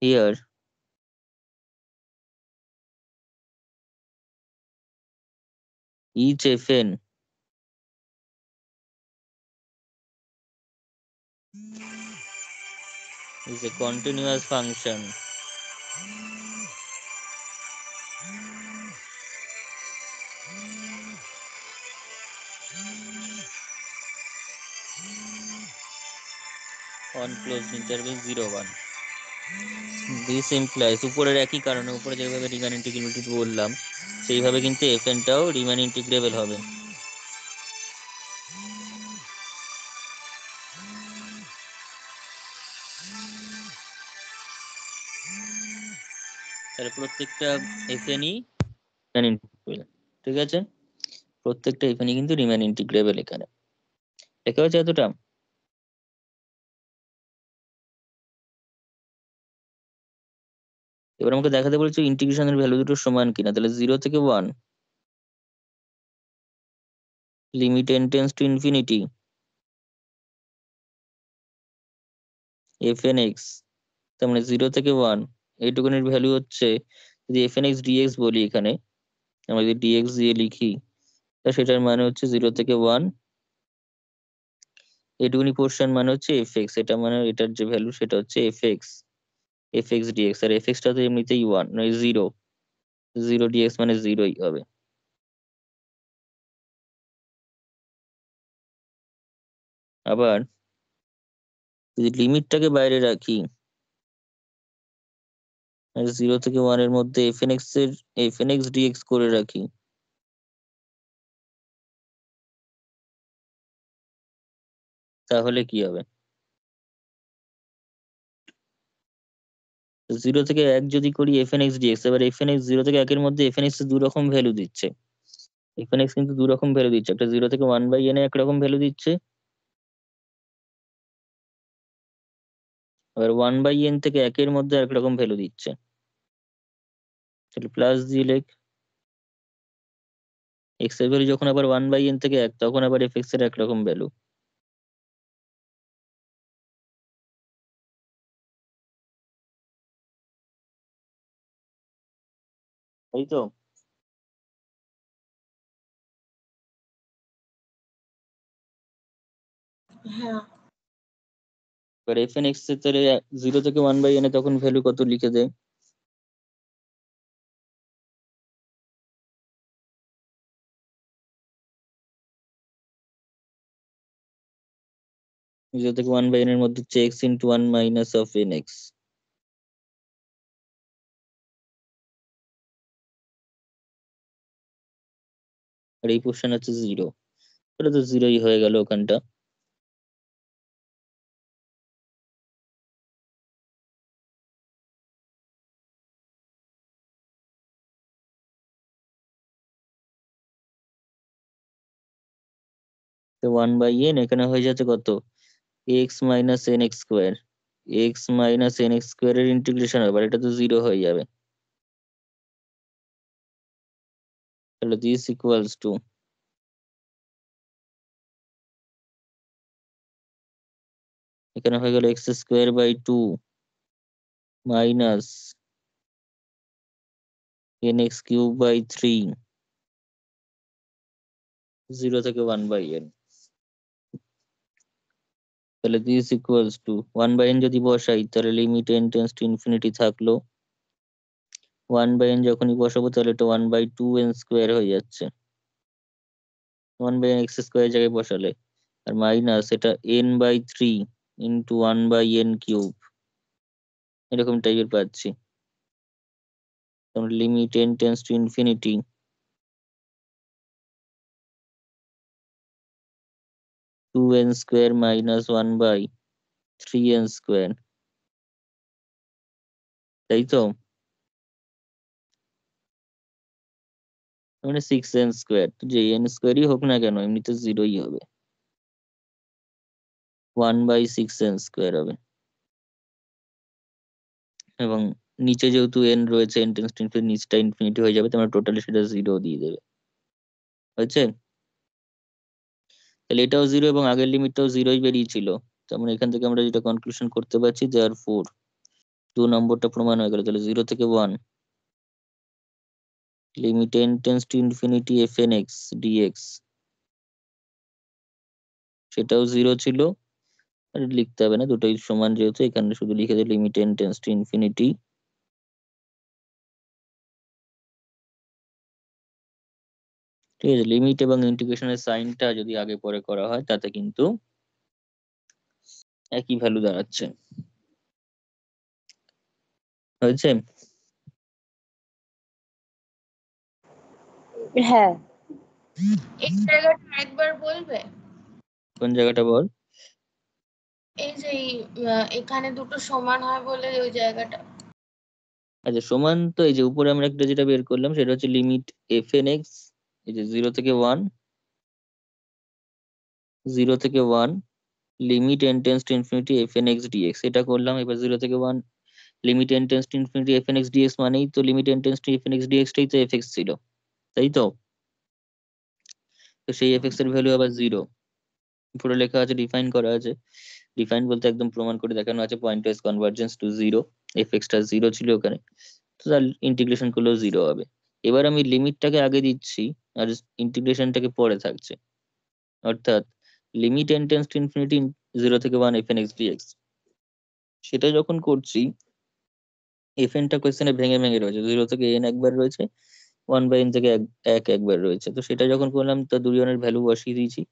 here each fn is a continuous function on closed interval 0 1. This implies উপরের একই কারণে, উপরে যেভাবে রিমান ইন্টিগ্রেবিলিটি বললাম সেইভাবে কিন্তু fn টাও রিমান ইন্টিগ্রেবল হবে। তাহলে প্রত্যেকটা fnই রিমান ইন্টিগ্রেবল। ঠিক আছে, প্রত্যেকটা fnই কিন্তু রিমান ইন্টিগ্রেবল। এখানে লেখা হচ্ছে এতটা। এবার আমাকে দেখাতে বলেছে ইন্টিগ্রেশনের ভ্যালু দুটো সমান কিনা। তাহলে 0 থেকে 1, limit n tends to infinity fn(x), তার মানে 0 থেকে 1 এইটুকুনের ভ্যালু হচ্ছে, যদি fn(x) dx বলি এখানে, আমরা যদি dx দিয়ে লিখি, তা সেটার মানে হচ্ছে 0 থেকে 1, এইটুকুনি পোর্শন মানে হচ্ছে fx, এটা মানে এটার যে ভ্যালু সেটা হচ্ছে fx dx। আর fx টা তো এমনিতেই 1 নয় 0, 0 dx মানে 0ই হবে। আবার যদি লিমিটটাকে বাইরে রাখি, 0 থেকে 1 এর মধ্যে fnx dx করে রাখি, তাহলে কি হবে? 0 থেকে 1 যদি করি fnx dx, এবার fnx 0 থেকে 1 এর মধ্যে fnx এর দু রকম ভ্যালু দিচ্ছে। fnx কিন্তু দু রকম ভ্যালু দিচ্ছে, একটা 0 থেকে 1/n এ একরকম ভ্যালু দিচ্ছে, আবার 1/n থেকে 1 এর মধ্যে একরকম ভ্যালু দিচ্ছে। তাহলে প্লাস দিয়ে লেখ, x এর ভ্যালু যখন আবার 1/n থেকে 1, তখন আবার fx এর একরকম ভ্যালু। তাই তো? হ্যাঁ। এবার এফ এন এক্স এর তাহলে 0 থেকে 1/n তখন ভ্যালু কত লিখে দেয়? জিরো থেকে 1/n এর মধ্যে হচ্ছে x × 1 minus of N X, আর এই পোর্শন হচ্ছে 0। এটা তো 0ই হয়ে গেল ওখানটা। তো 1/n এখানে হয়ে যাচ্ছে কত? x - n x²। x - n x² এর ইন্টিগ্রেশন হবে, আর এটা তো 0 হয়ে যাবে। তাহলে দিস ইকুয়ালস টু, এখানে হয়ে গেল x²/2 মাইনাস nx³/3, 0 থেকে 1/n। তাহলে দিস ইকুয়ালস টু 1/n যদি বসাই তাহলে limit n tends to infinity থাকলো, 1/n যখনই বসাবো তাহলে এটা 1/2n² হয়ে যাচ্ছে, 1/n x² জায়গায় বসালে, আর মাইনাস এটা n/3 ইন্টু 1/n³ এরকম টাইপের পাচ্ছি। Limit n tends to infinity 2n² minus 1/3n², তাই তো? মানে 6n², যে n²ই হোক না কেন এমনিতে 0ই হবে, 1/6n² হবে। এবং নিচে যেহেতু n রয়েছে, n টেন্স টু ইনফিনিটি, নিচটা ইনফিনিটি হয়ে যাবে, তোমরা টোটালি সেটা 0 দিয়ে দেবে। হয়েছে? তাহলে এটাও 0 এবং আগের লিমিটটাও 0ই বেরিয়েছিল। তার মানে এখান থেকে আমরা যেটা কনক্লুশন করতে পারছি, দেয়ারফোর 2 নম্বরটা প্রমাণ হয়ে গেল। তাহলে 0 থেকে 1 limit n tends to infinity f(n)(x) dx, সেটাও 0 ছিল। আর লিখতে হবে না, দুটোই সমান যেহেতু, এখানে শুধু লিখে দিই limit n tends to infinity, ঠিক আছে? লিমিট এবং ইন্টিগ্রেশনের সাইনটা যদি আগে পরে করা হয় তাতে কিন্তু একই ভ্যালু দাঁড়াচ্ছে। হয়েছে? হ্যাঁ, এই জায়গাটা একবার বলবে? কোন জায়গাটা বল? এই যে এখানে দুটো সমান হয় বলে ওই জায়গাটা। আচ্ছা, সমান তো এই যে উপরে আমরা একটা যেটা বের করলাম সেটা হচ্ছে লিমিট f(n)(x), এই যে 0 থেকে 1, 0 থেকে 1 limit n tends to infinity f(n)(x) dx, এটা করলাম। এবার 0 থেকে 1 limit n tends to infinity f(n)(x) dx মানেই তো limit n tends two f(n)(x) dx টাই তো fx ছিল, তাই তো? তো সেই fx এর ভ্যালু আবার 0, উপরে লেখা আছে, ডিফাইন করা আছে। ডিফাইন বলতে একদম প্রমাণ করে দেখানো আছে, pointwise convergence to 0, fx টা 0 ছিল ওখানে, তো তার ইন্টিগ্রেশন করলেও 0 হবে। এবার আমি লিমিটটাকে আগে দিচ্ছি আর ইন্টিগ্রেশনটাকে পরে থাকছে, অর্থাৎ limit n tends to infinity 0 থেকে 1 f(n)(x) dx, সেটা যখন করছি fn টা কোয়েশ্চেনে ভেঙে ভেঙে রয়েছে, 0 থেকে n একবার রয়েছে, 1/n থেকে এক একবার রয়েছে। তো সেটা যখন করলাম তো দুজনের ভ্যালু বসিয়ে দিয়েছি,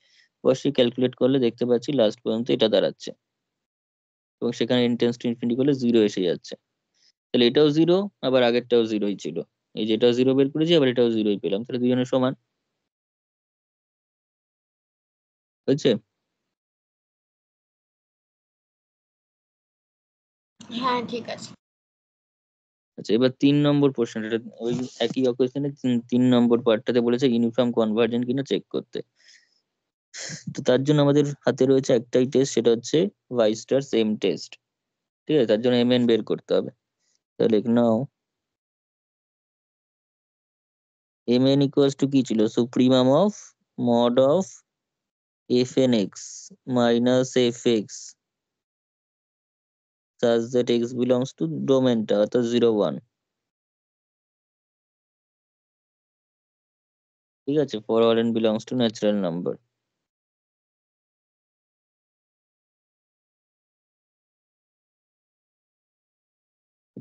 বসিয়ে ক্যালকুলেট করলে দেখতে পাচ্ছি লাস্ট পর্যন্ত এটা দাঁড়াচ্ছে, এবং সেখানে n টেন্স টু ইনফিনিটি করলে 0 এসে যাচ্ছে। তাহলে এটাও 0, আবার আগেরটাও 0ই ছিল, এই যে এটাও 0 বের করেছি, আবার এটাও 0ই পেলাম, তাহলে দুজনের সমান। হয়েছে? হ্যাঁ, ঠিক আছে। আচ্ছা, এবার 3 নম্বর প্রশ্ন, এটা ওই একই কোয়েশ্চেনে 3 নম্বর পার্টটাতে বলেছে ইউনিফর্ম কনভার্জেন্ট কিনা চেক করতে। তো তার জন্য আমাদের হাতে রয়েছে একটাই টেস্ট, সেটা হচ্ছে ভাইস্টার সেম টেস্ট, ঠিক আছে? তার জন্য mn বের করতে হবে। তাহলে নাও mn ইকুয়ালস টু কি ছিল? Supremum of mod of f(n)(x) minus fx such that x belongs to ডোমেনটা, অর্থাৎ 0 1, ঠিক আছে? For all n belongs to natural number.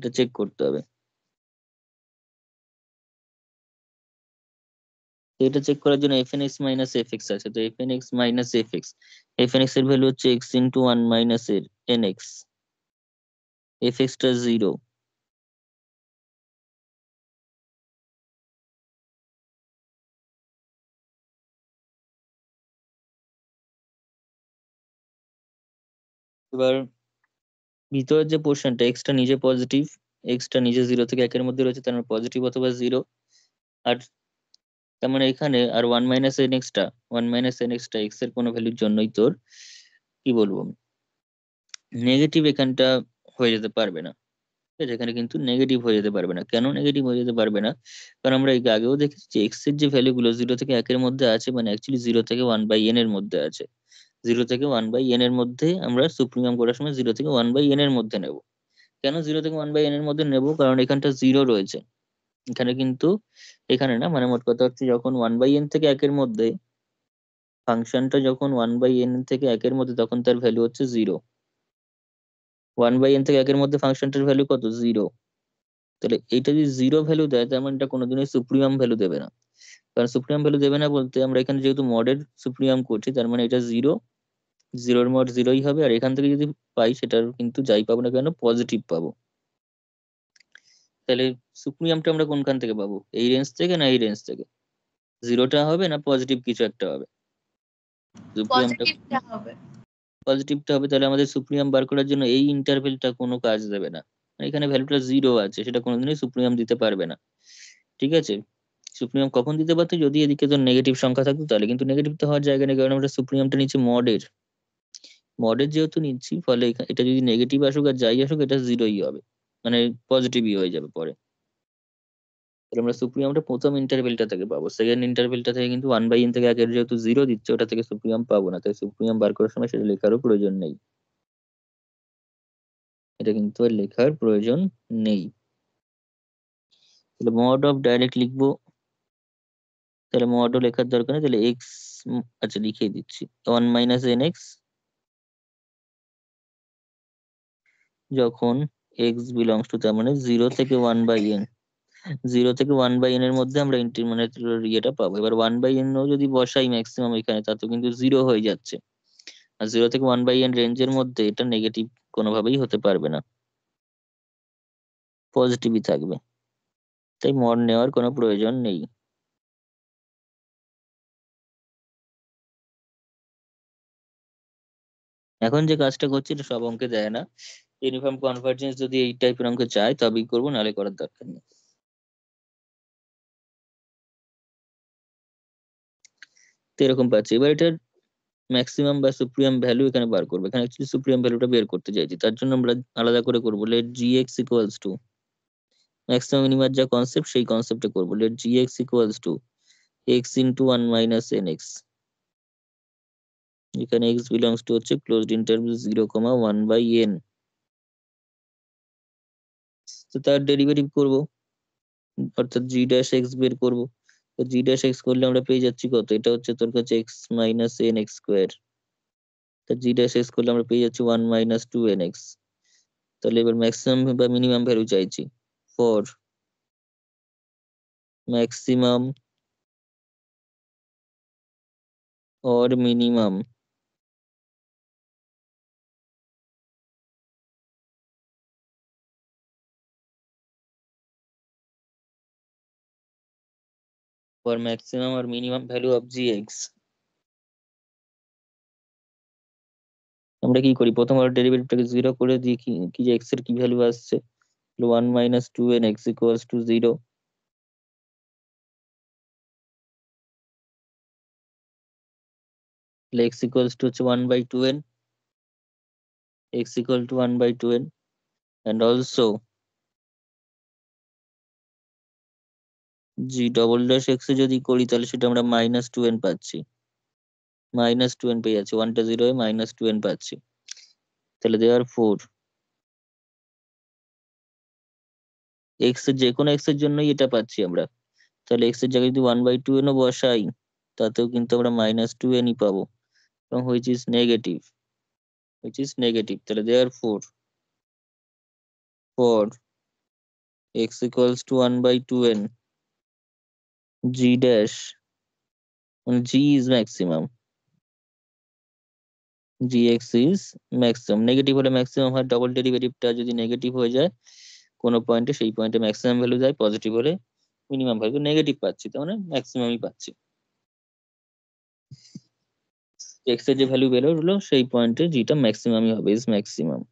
এটা চেক করতে হবে। তো এটা চেক করার জন্য fnx মাইনাস fx আছে, তো fnx মাইনাস fx, fnx এর ভ্যালু হচ্ছে x ইন্টু ওয়ান মাইনাস এর nx, fx টা 0। এবার ভিতরের যে পোর্শনটা x টা নিজে পজিটিভ, x টা নিজে 0 থেকে 1 এর মধ্যে রয়েছে, তার মানে পজিটিভ অথবা 0। আর তার মানে এখানে আর ওয়ান মাইনাস nx টা, ওয়ান মাইনাস nx টা x এর কোনো ভ্যালুর জন্যই তোর কি বলবো নেগেটিভ এখানটা হয়ে যেতে পারবে না। ঠিক আছে, এখানে কিন্তু নেগেটিভ হয়ে যেতে পারবে না। কেন নেগেটিভ হয়ে যেতে পারবে না? কারণ আমরা এর আগেও দেখেছি যে এক্স এর যে ভ্যালুগুলো 0 থেকে 1 এর মধ্যে আছে, মানে অ্যাকচুয়ালি 0 থেকে 1/n এর মধ্যে আছে। 0 থেকে 1/n এর মধ্যে আমরা সুপ্রিমাম করার সময় 0 থেকে 1/n এর মধ্যে নেব। কেন 0 থেকে 1/n এর মধ্যে নেব? কারণ এখানটা 0 রয়েছে। এখানে কিন্তু এখানে না, মানে মোট কথা হচ্ছে যখন 1/n থেকে 1 এর মধ্যে ফাংশনটা, যখন 1/n থেকে 1 এর মধ্যে, তখন তার ভ্যালু হচ্ছে 0। 1/n থেকে 1 এর মধ্যে ফাংশনটার ভ্যালু কত? 0। তাহলে এইটা যদি 0 ভ্যালু দেয়, তার মানে এটা কোনোদিনই সুপ্রিমাম ভ্যালু দেবে না। কারণ সুপ্রিমাম ভ্যালু দেবে না বলতে আমরা এখানে যেহেতু মডের সুপ্রিমাম করছি, তার মানে এটা 0, 0-র মড 0ই হবে। আর এখান থেকে যদি পাই, সেটার কিন্তু যাই পাবো না কেন পজিটিভ পাবো। তাহলে সুপ্রিমামটা আমরা কোনখান থেকে পাবো? এই রেঞ্জ থেকে না এই রেঞ্জ থেকে? 0টা হবে না পজিটিভ কিছু একটা হবে? সুপ্রিমামটা পজিটিভটা হবে। পজিটিভটা হবে। তাহলে আমাদের সুপ্রিমাম বার করার জন্য এই ইন্টারভেলটা কোনো কাজ দেবে না। এখানে ভ্যালুটা 0 আছে, সেটা কোনোদিনই সুপ্রিমাম দিতে পারবে না। ঠিক আছে, সুপ্রিমাম কখন দিতে পারতো? যদি এদিকে তো নেগেটিভ সংখ্যা থাকতো, তাহলে কিন্তু নেগেটিভ তো হওয়ার জায়গা নেই, কারণ আমরা সুপ্রিমামটা নিচ্ছি মডের। মডের যেহেতু নিচ্ছি, ফলে এটা যদি নেগেটিভ আসুক আর যাই আসুক, এটা 0ই হবে, মানে পজিটিভই হয়ে যাবে পরে। তাহলে আমরা সুপ্রিমামটা প্রথম ইন্টারভেলটা থেকে পাবো, সেকেন্ড ইন্টারভেলটা থেকে কিন্তু 1/n থেকে 1 এর যেহেতু 0 দিচ্ছে, ওটা থেকে সুপ্রিমাম পাবো না। তাই সুপ্রিমাম বার করার সময় সেটা লেখারও প্রয়োজন নেই। এটা কিন্তু আর লেখার প্রয়োজন নেই। তাহলে মড অফ ডাইরেক্ট লিখবো, তাহলে মডও লেখার দরকার নেই। তাহলে এক্স, আচ্ছা লিখে দিচ্ছি, 1 - nx যখন এক্স বিলংস টু, তার মানে 0 থেকে 1/n, 0 থেকে 1/n এর মধ্যে আমরা মানে ইয়েটা পাবো। এবার 1/n ও যদি বসাই ম্যাক্সিমাম এখানে, তাতে কিন্তু 0 হয়ে যাচ্ছে। আর 0 থেকে 1/n রেঞ্জের মধ্যে এটা নেগেটিভ কোনোভাবেই হতে পারবে না, পজিটিভই থাকবে। তাই মড নেওয়ার কোনো প্রয়োজন নেই। এখন যে কাজটা করছি এটা সব অঙ্কে দেয় না। ইউনিফর্ম কনভার্জেন্স যদি এই টাইপের অঙ্ক চাই তবেই করবো, নাহলে করার দরকার নেই। তো এরকম পাচ্ছি। এবার এটার ম্যাক্সিমাম বা সুপ্রিয়াম ভ্যালু এখানে বার করবো। এখানে অ্যাকচুয়ালি সুপ্রিয়াম ভ্যালুটা বের করতে চাইছি, তার জন্য আমরা আলাদা করে করবো। Let G X equals to maximum মিনিমার যা কনসেপ্ট, সেই কনসেপ্টে করবো। Let G X equals to X into 1 - nx, এখানে এক্স বিলংস টু হচ্ছে ক্লোজড ইন্টারভ্যাল 0, 1/n। তো তার ডেরিভেটিভ করব, অর্থাৎ জি ড্যাশ এক্স বের করব। তো জি ড্যাশ এক্স করলে আমরা পেয়ে যাচ্ছি কত? এটা হচ্ছে তোর কাছে x minus N x square. তা জি ড্যাশ এক্স করলে আমরা পেয়ে যাচ্ছি 1 - 2n x। তাহলে এবার ম্যাক্সিমাম বা মিনিমাম ভ্যালু চাইছি for maximum or minimum for maximum আর minimum value of G X. আমরা কি করি? প্রথম অর্ডার ডেরিভেটিভটাকে 0 করে দিয়ে কি কি যে এক্স এর কি ভ্যালু আসছে? 1 - 2n x ইকুয়ালস টু 0। তাহলে এক্স ইকুয়ালস টু হচ্ছে 1/2n, X equal to 1/2n। And also G double dash X এ যদি করি, তাহলে সেটা আমরা -2n পাচ্ছি, -2n পেয়ে যাচ্ছি, ওয়ানটা 0 এ -2n পাচ্ছি। তাহলে দেওয়ার ফোর এক্স এর যে কোনো এক্স এর জন্যই এটা পাচ্ছি আমরা। তাহলে এক্স এর জায়গায় যদি 1/2n ও বসাই, তাতেও কিন্তু আমরা -2nই পাবো, এবং হুইচ ইজ নেগেটিভ। তাহলে দেওয়ার four for x equals to 1 by 2n, g dash, and g is maximum, gx is maximum. Negative হলে ম্যাক্সিমাম হয়, ডবল ডেরিভেটিভটা যদি নেগেটিভ হয়ে যায় কোনো পয়েন্টে, সেই পয়েন্টে ম্যাক্সিমাম ভ্যালু যায়, পজিটিভ হলে মিনিমাম ভ্যালু। নেগেটিভ পাচ্ছি তার মানে ম্যাক্সিমামই পাচ্ছি। এক্স এর যে ভ্যালু বেরোলো সেই পয়েন্টে জিটা ম্যাক্সিমামই হবে, ইজ ম্যাক্সিমাম।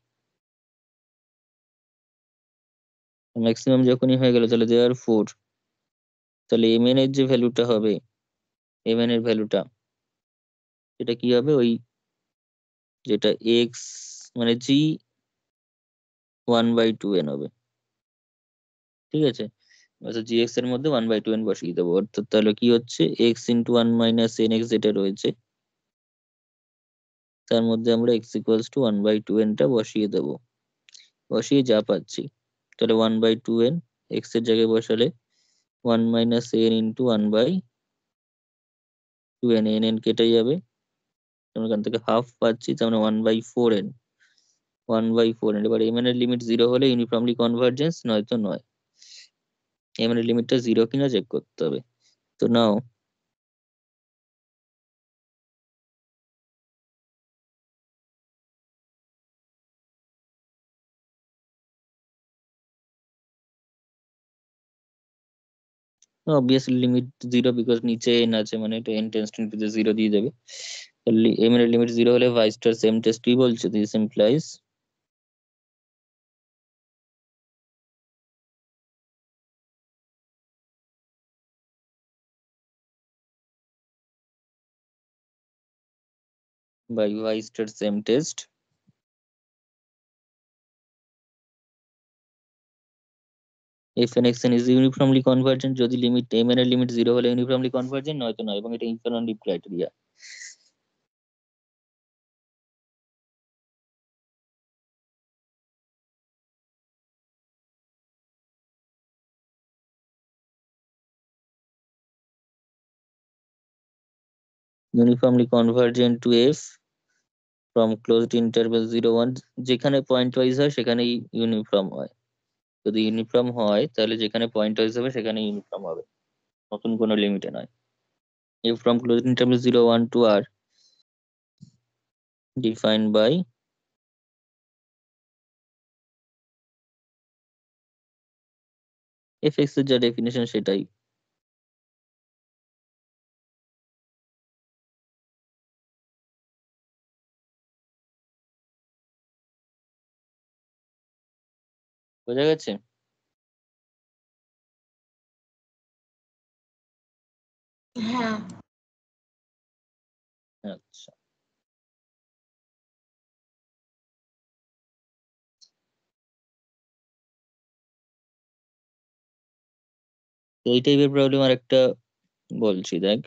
ম্যাক্সিমাম যখনই হয়ে গেল তাহলে দেয়ার ফোর, তাহলে এম এন এর যে ভ্যালুটা হবে, এম এন এর ভ্যালুটা এটা কি হবে, ওই যেটা এক্স মানে জি 1/2n হবে। ঠিক আছে, আচ্ছা জি এক্স এর মধ্যে 1/2n বসিয়ে দেবো, অর্থাৎ তাহলে কি হচ্ছে এক্স ইন্টু 1 - n x যেটা রয়েছে তার মধ্যে আমরা এক্স ইকুয়ালস টু 1/2n টা বসিয়ে দেবো। বসিয়ে যা পাচ্ছি, তাহলে 1/2n এক্স এর জায়গায় বসালে 1 - n ইন্টু 1/2n, n কেটে যাবে, আমরা এখান থেকে হাফ পাচ্ছি, তার মানে 1/4n, 1/4n। এবার এম এন এর লিমিট 0 হলে ইউনিফর্মলি কনভার্জেন্স, নয়তো নয়। এম এন এর লিমিটটা 0 কিনা চেক করতে হবে। তো নাও অবভিয়াসলি লিমিট 0, বিকজ নিচে n আছে, মানে এটা n টেন্স টু 0 দিয়ে দেবে। এম এর লিমিট 0 হলে ভাইস্টার সেম টেস্ট কি বলছে, this implies by Weierstrass same test F N X N is uniformly convergent, যদি লিমিট এম এর লিমিট 0 হলে ইউনিফর্মলি কনভার্জেন্ট, নয়তো নয়, এবং এটা inference criteria. Uniformly convergent to F from closed interval 0 1, যেখানে পয়েন্ট ওয়াইজ হয় সেখানেই ইউনিফর্ম হয়। যদি ইউনিফর্ম হয় তাহলে যেখানে পয়েন্ট ওয়াইজ হবে সেখানে ইউনিফর্ম হবে, নতুন কোনো লিমিটে নয়। F from closed interval 0 1 to r defined by F X এর যা ডেফিনেশন সেটাই। বোঝা গেছে? হ্যাঁ। আচ্ছা, তো এই টাইপের প্রবলেম আর একটা বলছি, দেখ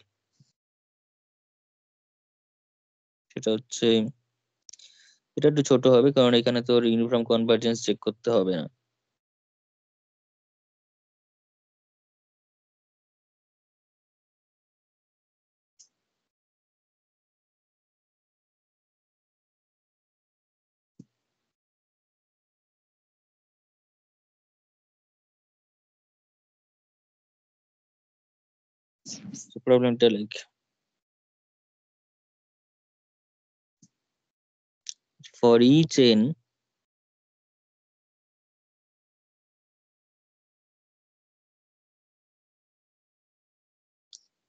সেটা হচ্ছে, এটা একটু ছোট হবে কারণ এখানে তোর ইউনিফর্ম কনভার্জেন্স চেক করতে হবে না। প্রবলেমটা like, for each n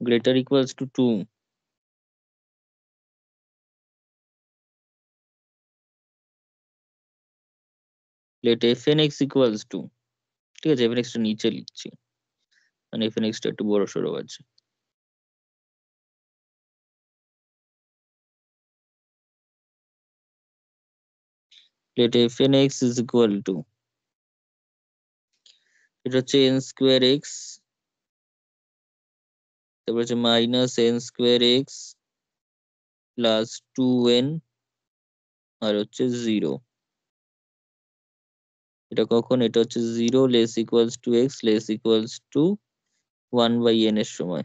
greater equals to 2, let fn x equals to, ঠিক আছে fn x টা নিচে লিখছি, মানে fn x টা একটু বড় সড়ো আছে। let fn x is equal to, এটা হচ্ছে n স্কোয়ার এক্স, তারপর হচ্ছে minus n square X plus 2n, আর হচ্ছে 0। এটা কখন, এটা হচ্ছে 0 less equals to x less equals to 1/n এর সময়।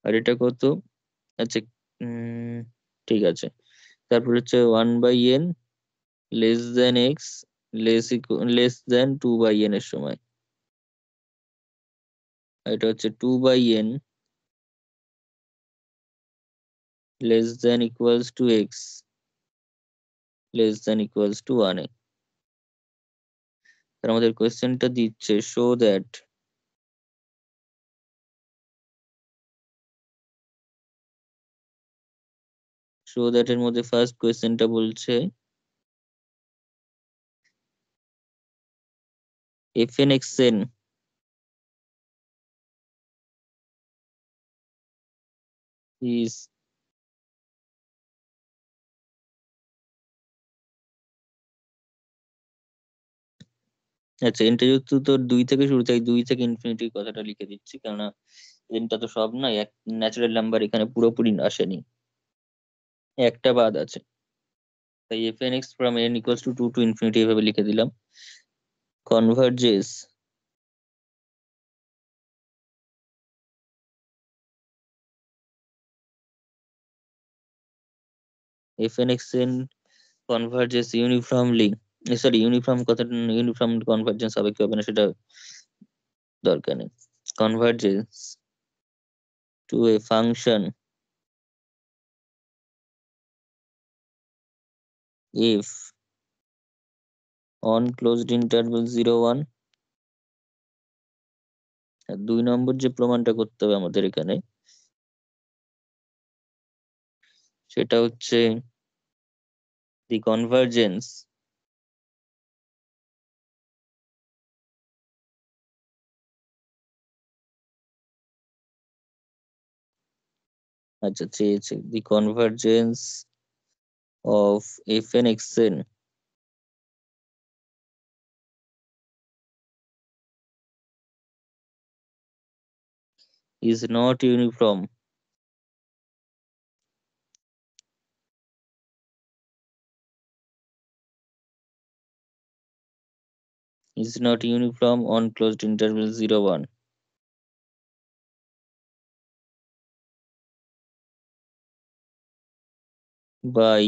আর এটা কত, আচ্ছা উম, ঠিক আছে, তারপর হচ্ছে 1/n less than X less দেন 2/n এর সময়। এটা হচ্ছে 2/n less than equals to x less then equals two 1 এ। তার আমাদের কোয়েশ্চেনটা দিচ্ছে শো দ্যাট এর মধ্যে ফার্স্ট কোয়েশ্চেনটা বলছে fn xn is আচ্ছা এনটা যেহেতু তোর 2 থেকে শুরু, তাই 2 থেকে ইনফিনিটির কথাটা লিখে দিচ্ছি, কেননা এনটা তো সব নয়, এক ন্যাচারাল নাম্বার এখানে পুরোপুরি আসেনি, একটা বাদ আছে, তাই fn x from n equals to 2 to infinity এভাবে লিখে দিলাম। converges fn xn converges uniformly, sorry uniform কথাটা, ইউনিফর্ম কনভার্জেন্স হবে কি হবে না সেটা দরকার নেই। converges to a function if on closed interval 0 1। আর 2 নম্বর যে প্রমাণটা করতে হবে আমাদের এখানে সেটা হচ্ছে the convergence আচ্ছা চেয়েছে the convergence of fn xn is not uniform on closed interval 0 1 by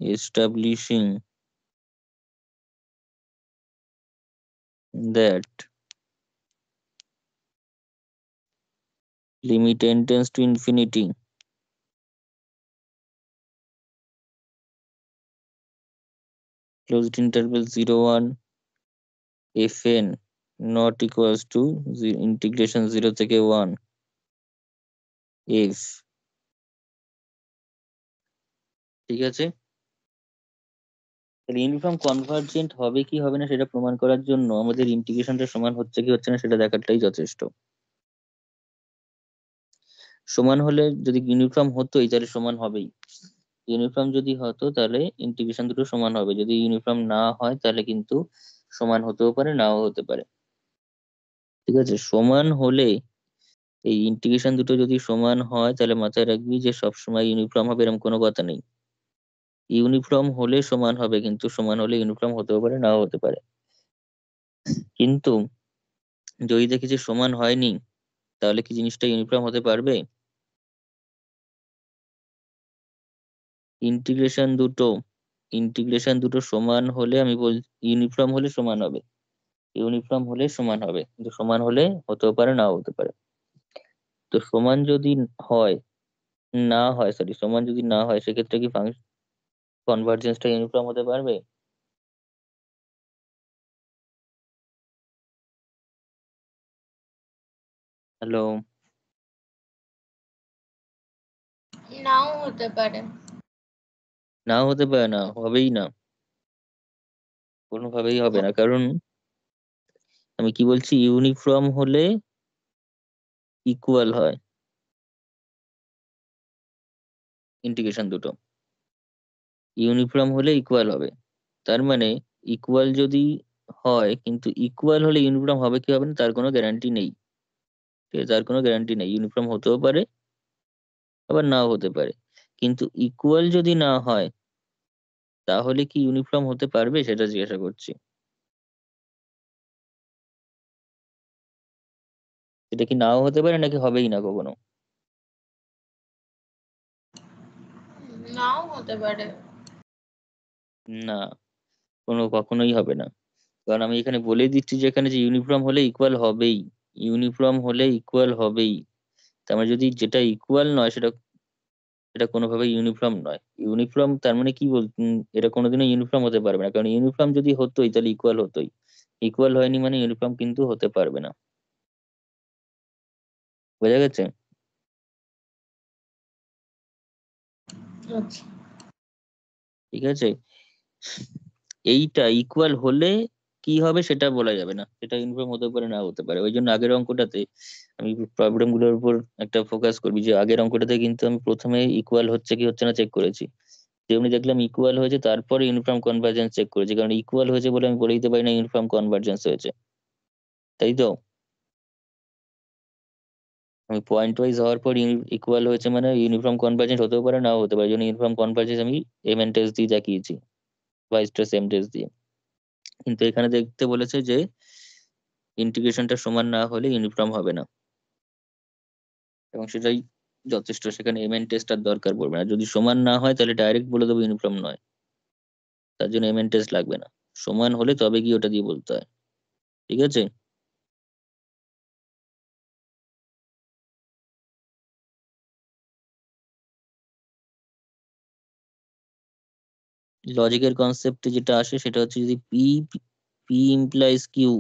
establishing that limit n tends to infinity closed interval 0 1 fn not equals to integration 0 থেকে 1 f, ঠিক আছে। তাহলে ইউনিফর্ম কনভার্জেন্ট হবে কি হবে না সেটা প্রমাণ করার জন্য আমাদের ইন্টিগ্রেশনটা সমান হচ্ছে কি হচ্ছে না সেটা দেখাটাই যথেষ্ট। সমান হলে, যদি ইউনিফর্ম হতোই তাহলে সমান হবেই, ইউনিফর্ম যদি হতো তাহলে ইন্টিগ্রেশন দুটো সমান হবে, যদি ইউনিফর্ম না হয় তাহলে কিন্তু সমান হতেও পারে নাও হতে পারে, ঠিক আছে। সমান হলে, এই ইন্টিগ্রেশন দুটো যদি সমান হয় তাহলে মাথায় রাখবি যে সবসময় ইউনিফর্ম হবে এরকম কোনো কথা নেই, ইউনিফর্ম হলে সমান হবে, কিন্তু সমান হলে ইউনিফর্ম হতেও পারে নাও হতে পারে। কিন্তু যদি দেখি যে সমান হয়নি, তাহলে কি জিনিসটা ইউনিফর্ম হতে পারবে? ইন্টিগ্রেশন দুটো ইন্টিগ্রেশন দুটো সমান হলে আমি বল, ইউনিফর্ম হলে সমান হবে, ইউনিফর্ম হলে সমান হবে, কিন্তু সমান হলে হতেও পারে নাও হতে পারে। তো সমান যদি হয়, না হয়, সরি, সমান যদি না হয় সেক্ষেত্রে কি কনভার্জেন্সটা ইউনিফর্ম হতে পারবে? হ্যালো? নাও হতে পারে। নাও হতে পারে না, হবেই না, কোনোভাবেই হবে না, কারণ আমি কি বলছি, ইউনিফর্ম হলে ইকুয়াল হয় ইন্টিগ্রেশন দুটো, ইউনিফর্ম হলে ইকুয়াল হবে, তার মানে ইকুয়াল যদি হয়, কিন্তু ইকুয়াল হলে ইউনিফর্ম হবে কি হবে না তার কোনো গ্যারান্টি নেই, ঠিক আছে? তার কোনো গ্যারান্টি নেই, ইউনিফর্ম হতেও পারে আবার নাও হতে পারে, কিন্তু ইকুয়াল যদি না হয় তাহলে কি ইউনিফর্ম হতে পারবে সেটা জিজ্ঞাসা করছি। এটা কি নাও হতে পারে নাকি হবেই না কখনো? নাও হতে পারে। না, কখনোই হবে না। কারণ আমি এখানে বলে দিচ্ছি যে এখানে যে ইউনিফর্ম হলে ইকুয়াল হবেই, ইউনিফর্ম হলে ইকুয়াল হবেই। তার মানে যদি যেটা ইকুয়াল নয় সেটা, এটা কোনোভাবেই ইউনিফর্ম নয়। ইউনিফর্ম তার মানে কি এটা কোনোদিনও ইউনিফর্ম হতে পারবে না, কারণ ইউনিফর্ম যদি হতোই তাহলে ইকুয়াল হতোই। ইকুয়াল হয়নি মানে ইউনিফর্ম কিন্তু হতে পারবে না। বোঝা গেছে? আচ্ছা। ঠিক আছে, এইটা ইকুয়াল হলে কি হবে সেটা বলা যাবে না, সেটা ইউনিফর্ম হতে পারে না হতে পারে। ওই জন্য আগের অঙ্কটাতে আমি প্রবলেম গুলোর উপর একটা ফোকাস করবি, যে আগের অঙ্কটাতে কিন্তু আমি প্রথমে ইকুয়াল হচ্ছে কি হচ্ছে না চেক করেছি, যেমনি দেখলাম ইকুয়াল হয়েছে তারপরে ইউনিফর্ম কনভার্জেন্স চেক করেছি, কারণ ইকুয়াল হয়েছে বলে আমি বলে দিতে পারি না ইউনিফর্ম কনভার্জেন্স হয়েছে, তাই তো? আমি পয়েন্ট ওয়াইজ হওয়ার পর ইকুয়াল হয়েছে মানে ইউনিফর্ম কনভার্জেন্স হতেও পারে নাও হতে পারে, এই জন্য ইউনিফর্ম কনভার্জেন্স আমি এম এন টেস্ট দিয়ে দেখিয়েছি, বা স্ট্রেস এম টেস্ট দিয়ে। কিন্তু এখানে দেখতে বলেছে যে ইন্টিগ্রেশনটা সমান না হলে ইউনিফর্ম হবে না, এবং সেটাই যথেষ্ট, সেখানে এম এন টেস্ট আর দরকার পড়বে না। যদি সমান না হয় তাহলে ডাইরেক্ট বলে দেবো ইউনিফর্ম নয়, তার জন্য এম এন টেস্ট লাগবে না। সমান হলে তবে কি ওটা দিয়ে বলতে হয়। ঠিক আছে? লজিকের কনসেপ্টে যেটা আসে সেটা হচ্ছে যদি P, P implies Q,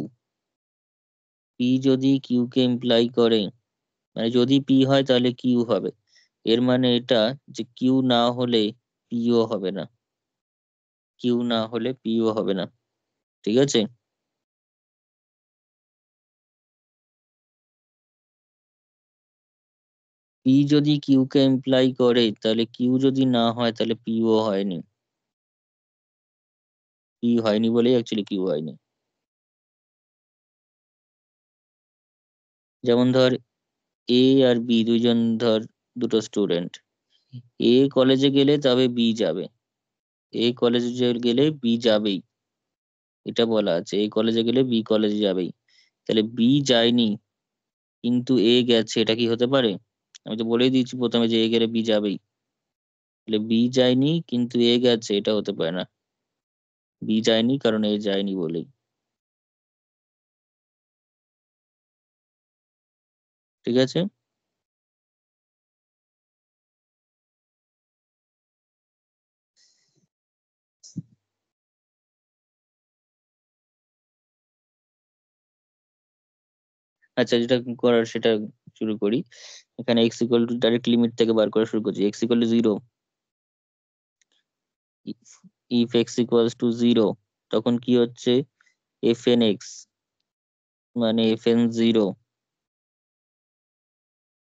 P যদি কিউ কে ইমপ্লাই করে, মানে যদি পি হয় তাহলে কিউ হবে, এর মানে এটা যে কিউ না হলে পিও হবে না, কিউ না হলে পিও হবে না। ঠিক আছে? পি যদি কিউ কে ইমপ্লাই করে তাহলে কিউ যদি না হয় তাহলে পিও হয়নি, পি হয়নি বলেই অ্যাকচুয়ালি কিউ হয়নি। যেমন ধর এ আর বি দুইজন, ধর দুটো স্টুডেন্ট, এ কলেজে গেলে তবে বি যাবে, এ কলেজে গেলে বি যাবেই, এটা বলা আছে এ কলেজে গেলে বি কলেজে যাবেই। তাহলে বি যায়নি কিন্তু এ গেছে, এটা কি হতে পারে? আমি তো বলেই দিয়েছি প্রথমে যে এ গেলে বি যাবেই, তাহলে বি যায়নি কিন্তু এ গেছে, এটা হতে পারে না। বি যায়নি কারণ এ যায়নি বলেই। ঠিক আছে? আচ্ছা, যেটা করার সেটা শুরু করি। এখানে x equal two direct limit থেকে বার করা শুরু করছি। X equal two zero, if x equals two zero, তখন কি হচ্ছে? এফ এন এক্স মানে F N zero,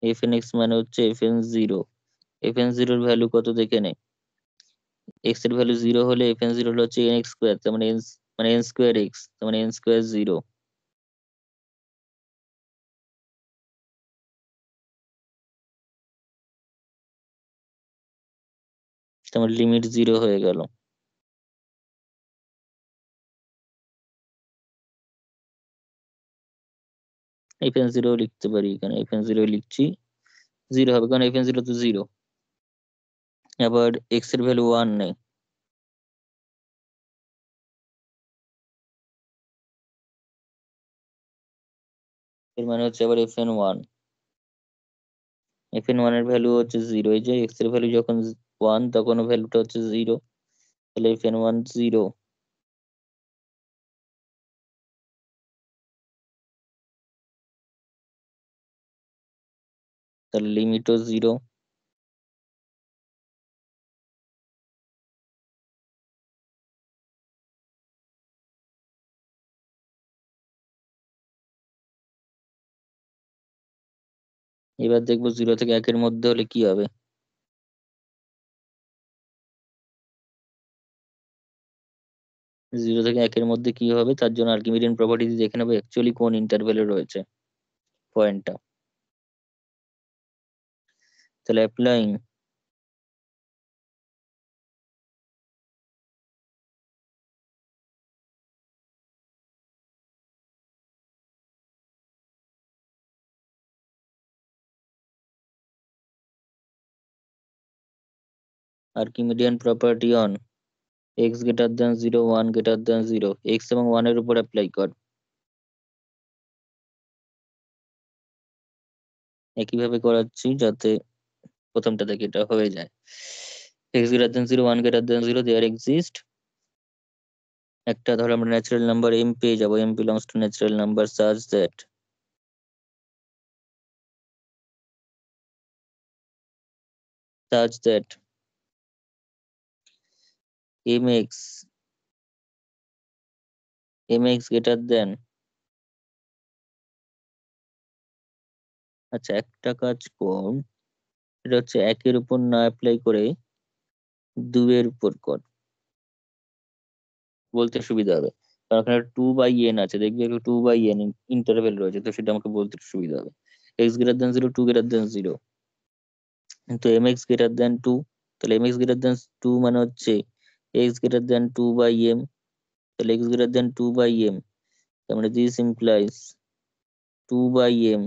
F N x মানে হচ্ছে F N zero. F N জিরোর ভ্যালু কত দেখে নে। এক্স এর ভ্যালু জিরো হলে এফ এন জিরো হচ্ছে এন এক্স স্কোয়ার, তার মানে এন, মানে এন স্কোয়ার এক্স, তার মানে এন স্কোয়ার জিরো, তার মানে লিমিট জিরো হয়ে গেল। এফ এন জিরো লিখতে পারি, এখানে এফ এন জিরো লিখছি, জিরো হবে কারণ এফ এন জিরো তো জিরো। আবার এক্স এর ভ্যালু ওয়ান নেই, এর মানে হচ্ছে আবার F N one, F N one এর ভ্যালু হচ্ছে জিরো। এই যে এক্স এর ভ্যালু যখন ওয়ান তখন ভ্যালুটা হচ্ছে জিরো, তাহলে এফ এন ওয়ান জিরো, তাহলে লিমিটও জিরো। এবার দেখবো জিরো থেকে একের মধ্যে হলে কি হবে। জিরো থেকে একের মধ্যে কি হবে তার জন্য আর্কিমিডিয়ান প্রপার্টি দিয়ে দেখে নেবো অ্যাকচুয়ালি কোন ইন্টারভ্যালে রয়েছে পয়েন্টটা। তাহলে applying Archimedean property on x greater than 0, 1 greater than 0, x এবং 1 এর উপর অ্যাপ্লাই কর। একইভাবে করাচ্ছি যাতে প্রথমটা থেকে এটা হয়ে যায়। x greater than 0, 1 greater than 0, there exist একটা ধর আমরা ন্যাচারাল নাম্বার m পেয়ে যাবো, m belongs to natural number such that mx greater than, আচ্ছা একটা কাজ কর, এটা হচ্ছে একের উপর না অ্যাপ্লাই করে দুয়ের উপর কর, বলতে সুবিধা হবে। কারণ ওখানে 2/n আছে, দেখবি একটু 2/n ইন্টারভেল রয়েছে, তো সেটা আমাকে বলতে একটু সুবিধা হবে। x greater than 0, 2 greater than 0, তো mx greater than 2, তাহলে mx greater than 2 মানে হচ্ছে x greater than 2/m, তাহলে x greater than 2/m, তার মানে this implies 2/m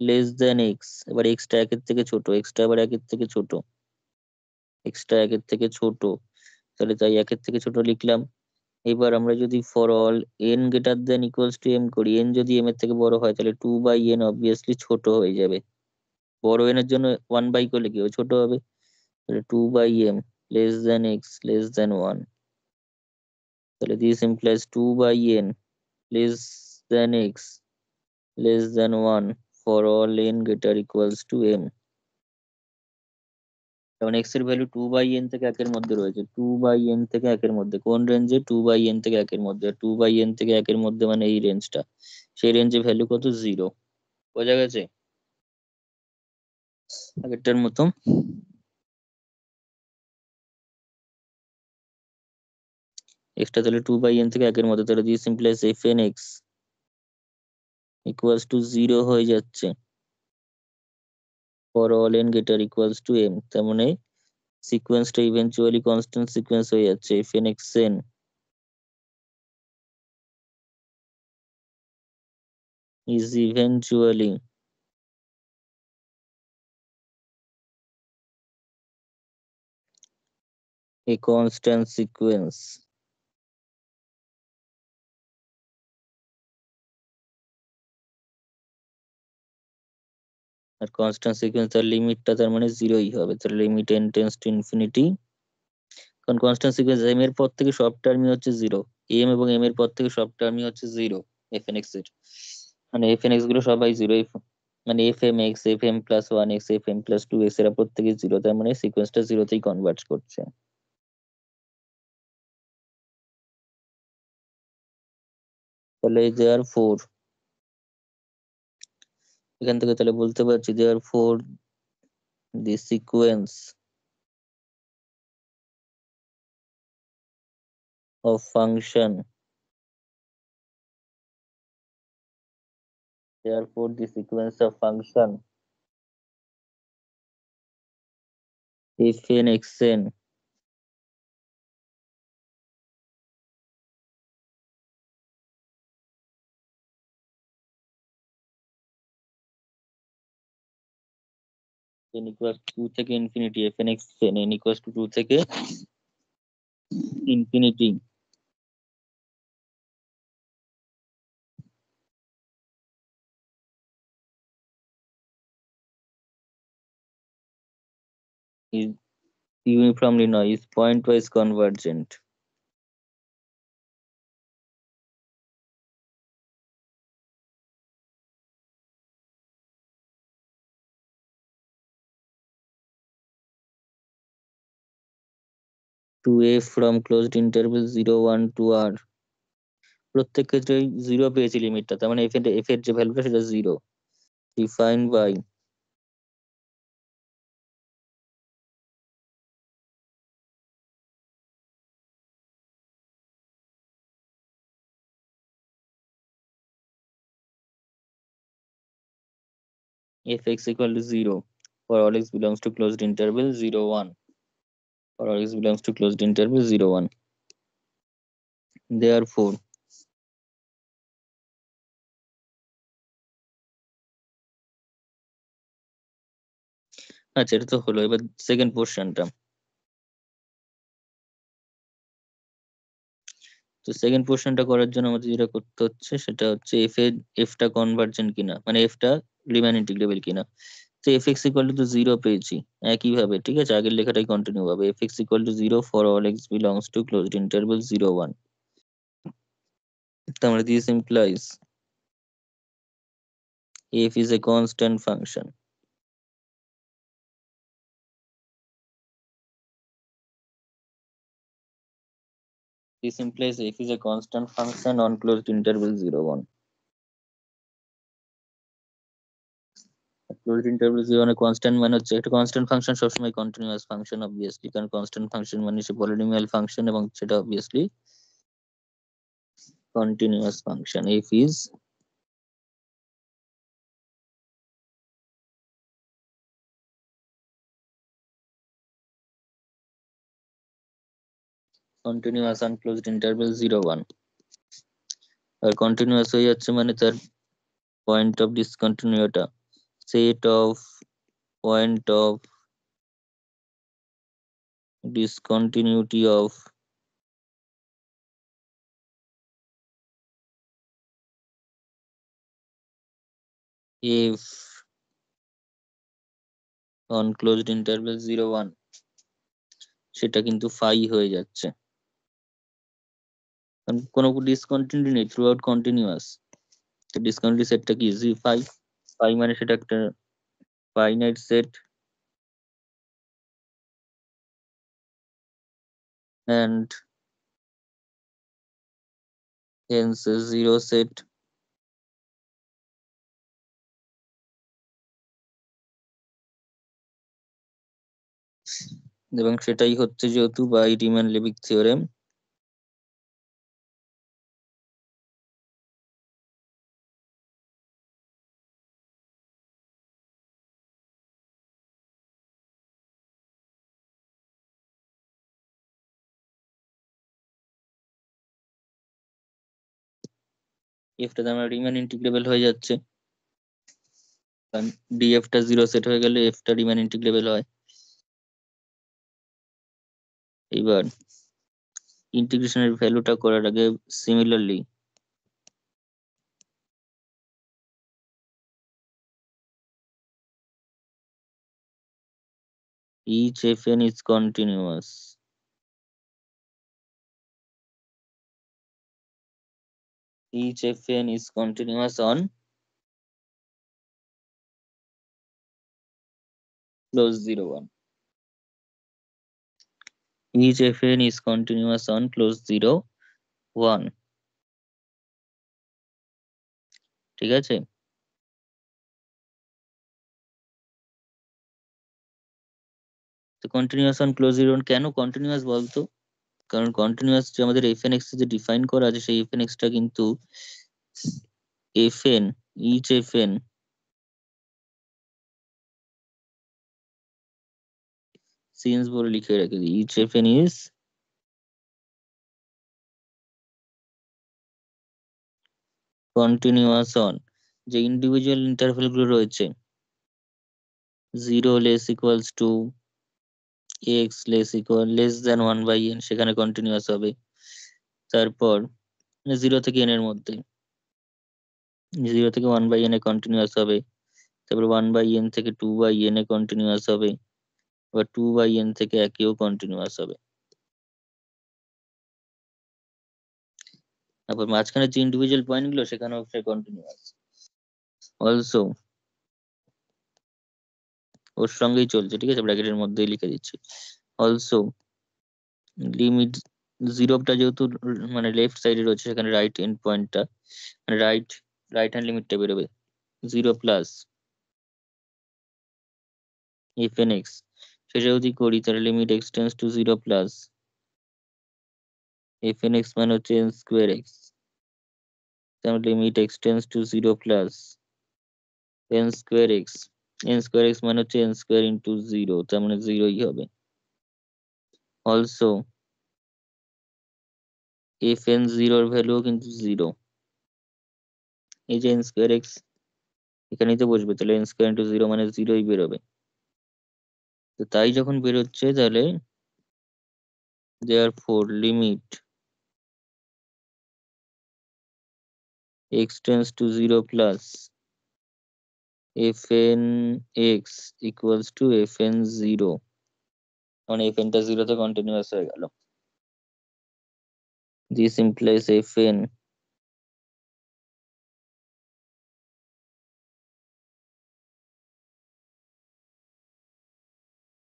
less than x। এবার x টা একের থেকে ছোট, x টা আবার একের থেকে ছোট, x টা একের থেকে ছোট, তাহলে তাই একের থেকে ছোট লিখলাম। এবার আমরা যদি for all n greater than equals two m করি, n যদি m এর থেকে বড় হয় তাহলে 2/n অবভিয়াসলি ছোট হয়ে যাবে। বড় n এর জন্য 1/, করলে কি হবে, ছোট হবে। তাহলে 2/m less than x less than 1, তাহলে this implies 2/n less than x less than 1 for all n greater equals two m। কারণ x এর ভ্যালু 2/n থেকে একের মধ্যে রয়েছে, 2/n থেকে একের মধ্যে, কোন রেঞ্জে, 2/n থেকে একের মধ্যে, 2/n থেকে একের মধ্যে মানে এই রেঞ্জটা, সেই রেঞ্জে ভ্যালু কত, 0। বোঝা গেছে আগেরটার মতো। এক্সটা তাহলে 2/n থেকে একের মধ্যে, তাহলে দিয়ে সিম্পলাইজ fn x ইকুয়ালস টু 0 হয়ে যাচ্ছে for all n greater equals two m, তার মানে সিকোয়েন্সটা ইভেন্চুয়ালি কনস্ট্যান্ট সিকোয়েন্স হয়ে যাচ্ছে। fn x n is eventually a constant sequence আর কনস্ট্যান্ট সিকোয়েন্স তার লিমিটটা তার মানে 0ই হবে, তাহলে limit n tends to infinity. কারণ কনস্ট্যান্ট সিকোয়েন্স m এর পর থেকে সব টার্মই হচ্ছে 0, m এবং m এর পর থেকে সব টার্মই হচ্ছে 0 fn x এর, মানে fn x গুলো সবাই 0, মানে fm x, fm plus 1x, fm plus 2x এরা প্রত্যেকে 0, তার মানে সিকোয়েন্সটা 0তেই কনভার্ট করছে। তাহলে দেয়ার ফোর, এখান থেকে তাহলে বলতে পারছি therefore the sequence of function, therefore the sequence of function fn xn n equals 2 থেকে infinity, fn xn n equals to 2 থেকে ইনফিনিটি is uniformly নয়, is pointwise convergent। to f from closed interval 0, 1 to r, প্রত্যেক ক্ষেত্রে 0 পেয়েছি লিমিটটা, তার মানে f এর যে ভ্যালুটা সেটা 0, defined by fx equal to 0 for all x belongs to closed interval 0, 1, for all x belongs to closed interval 0, 1, therefore আচ্ছা এটা তো হলো, এবার সেকেন্ড পোর্শনটা। তো সেকেন্ড পোর্শনটা করার জন্য আমাদের যেটা করতে হচ্ছে সেটা হচ্ছে এফটা কনভার্জেন্ট কিনা, মানে এফটা রিমান ইন্টিগ্রেবল কিনা। তো এফ এক্স ইকুয়াল টু 0 পেয়েছি একইভাবে, ঠিক আছে, আগের লেখাটাই কন্টিনিউ হবে। F x equal two 0 for all x belongs two closed interval 0 1। তাহলে this implies f is a constant function. This implies f is a constant function on closed interval 0 1. Closed interval 0 মানে constant মানে হচ্ছে একটা constant function সবসময় continuous function obviously, কারণ constant function মানে সে polynomial function এবং সেটা obviously continuous function. f is continuous on closed interval 0 1। আর কন্টিনিউয়াস হয়ে যাচ্ছে মানে তার পয়েন্ট অফ ডিসকন্টিনিউটা, set of point of discontinuity of f on closed interval 0 1 সেটা কিন্তু ফাই হয়ে যাচ্ছে, কারণ কোনো ডিসকন্টিনিউটি নেই, থ্রু আউট কন্টিনিউয়াস। তো ডিসকন্টিনিউটি সেটটা কি জি ফাই, ফাই মানে সেটা একটা finite set and hence a zero set এবং সেটাই হচ্ছে যেহেতু বাই রিমান লেভিক থিওরেম এফটা তো আমার রিমান ইন্টিগ্রেবল হয়ে যাচ্ছে, কারণ ডিএফটা জিরো সেট হয়ে গেলে এফটা রিমান ইন্টিগ্রেবল হয়। এইবার ইন্টিগ্রেশনের ভ্যালুটা করার আগে similarly each fn is continuous, each fn is continuous on closed 0 1, each fn is continuous on closed 0 1, ঠিক আছে। তো কন্টিনিউয়াস অন ক্লোজ 0 1 কেন কন্টিনিউয়াস বলতো, কারণ কন্টিনিউয়াস যে আমাদের fn x যে ডিফাইন করা আছে সেই fn x টা কিন্তু fn each fn সিন্স বলে লিখে রেখেছি, each fn is continuous on যে ইন্ডিভিজুয়াল ইন্টারভ্যাল গুলো রয়েছে 0 less equals to x less than 1/n সেখানে কন্টিনিউয়াস হবে। তারপর 0 থেকে n এর মধ্যে 0 থেকে 1/n এ কন্টিনিউয়াস হবে, তারপর 1/n থেকে 2/n এ কন্টিনিউয়াস হবে, আবার 2/n থেকে একেও কন্টিনিউয়াস হবে। তারপর মাঝখানে যে ইন্ডিভিজুয়াল পয়েন্ট গুলো সেখানেও সে কন্টিনিউয়াস। অলসো ওর সঙ্গেই চলছে, ঠিক আছে, ব্র্যাকেটের মধ্যেই লিখে দিচ্ছি। অলসো লিমিট জিরোটা যেহেতু মানে লেফট সাইডে রয়েছে সেখানে রাইট এন্ড পয়েন্টটা মানে রাইট হ্যান্ড লিমিটটা বেরোবে 0 প্লাস fn x। সেটা যদি করি তাহলে limit x tends two 0 plus fn x মানে হচ্ছে n স্কোয়ার x, তাহলে limit x tends two 0 plus n square x, n square x মানে হচ্ছে n স্কোয়ার ইন্টু 0, তার মানে 0ই হবে। অলসো fn 0 এর ভ্যালুও কিন্তু 0, এই যে n স্কোয়ার x এখানেই তো বসবে, তাহলে n স্কোয়ার ইন্টু 0 মানে 0ই বেরোবে। তো তাই যখন বেরোচ্ছে তাহলে therefore limit x tends to 0 plus fn x equals to fn 0, মানে fn টা 0 তে কন্টিনিউয়াস হয়ে গেল। This implies fn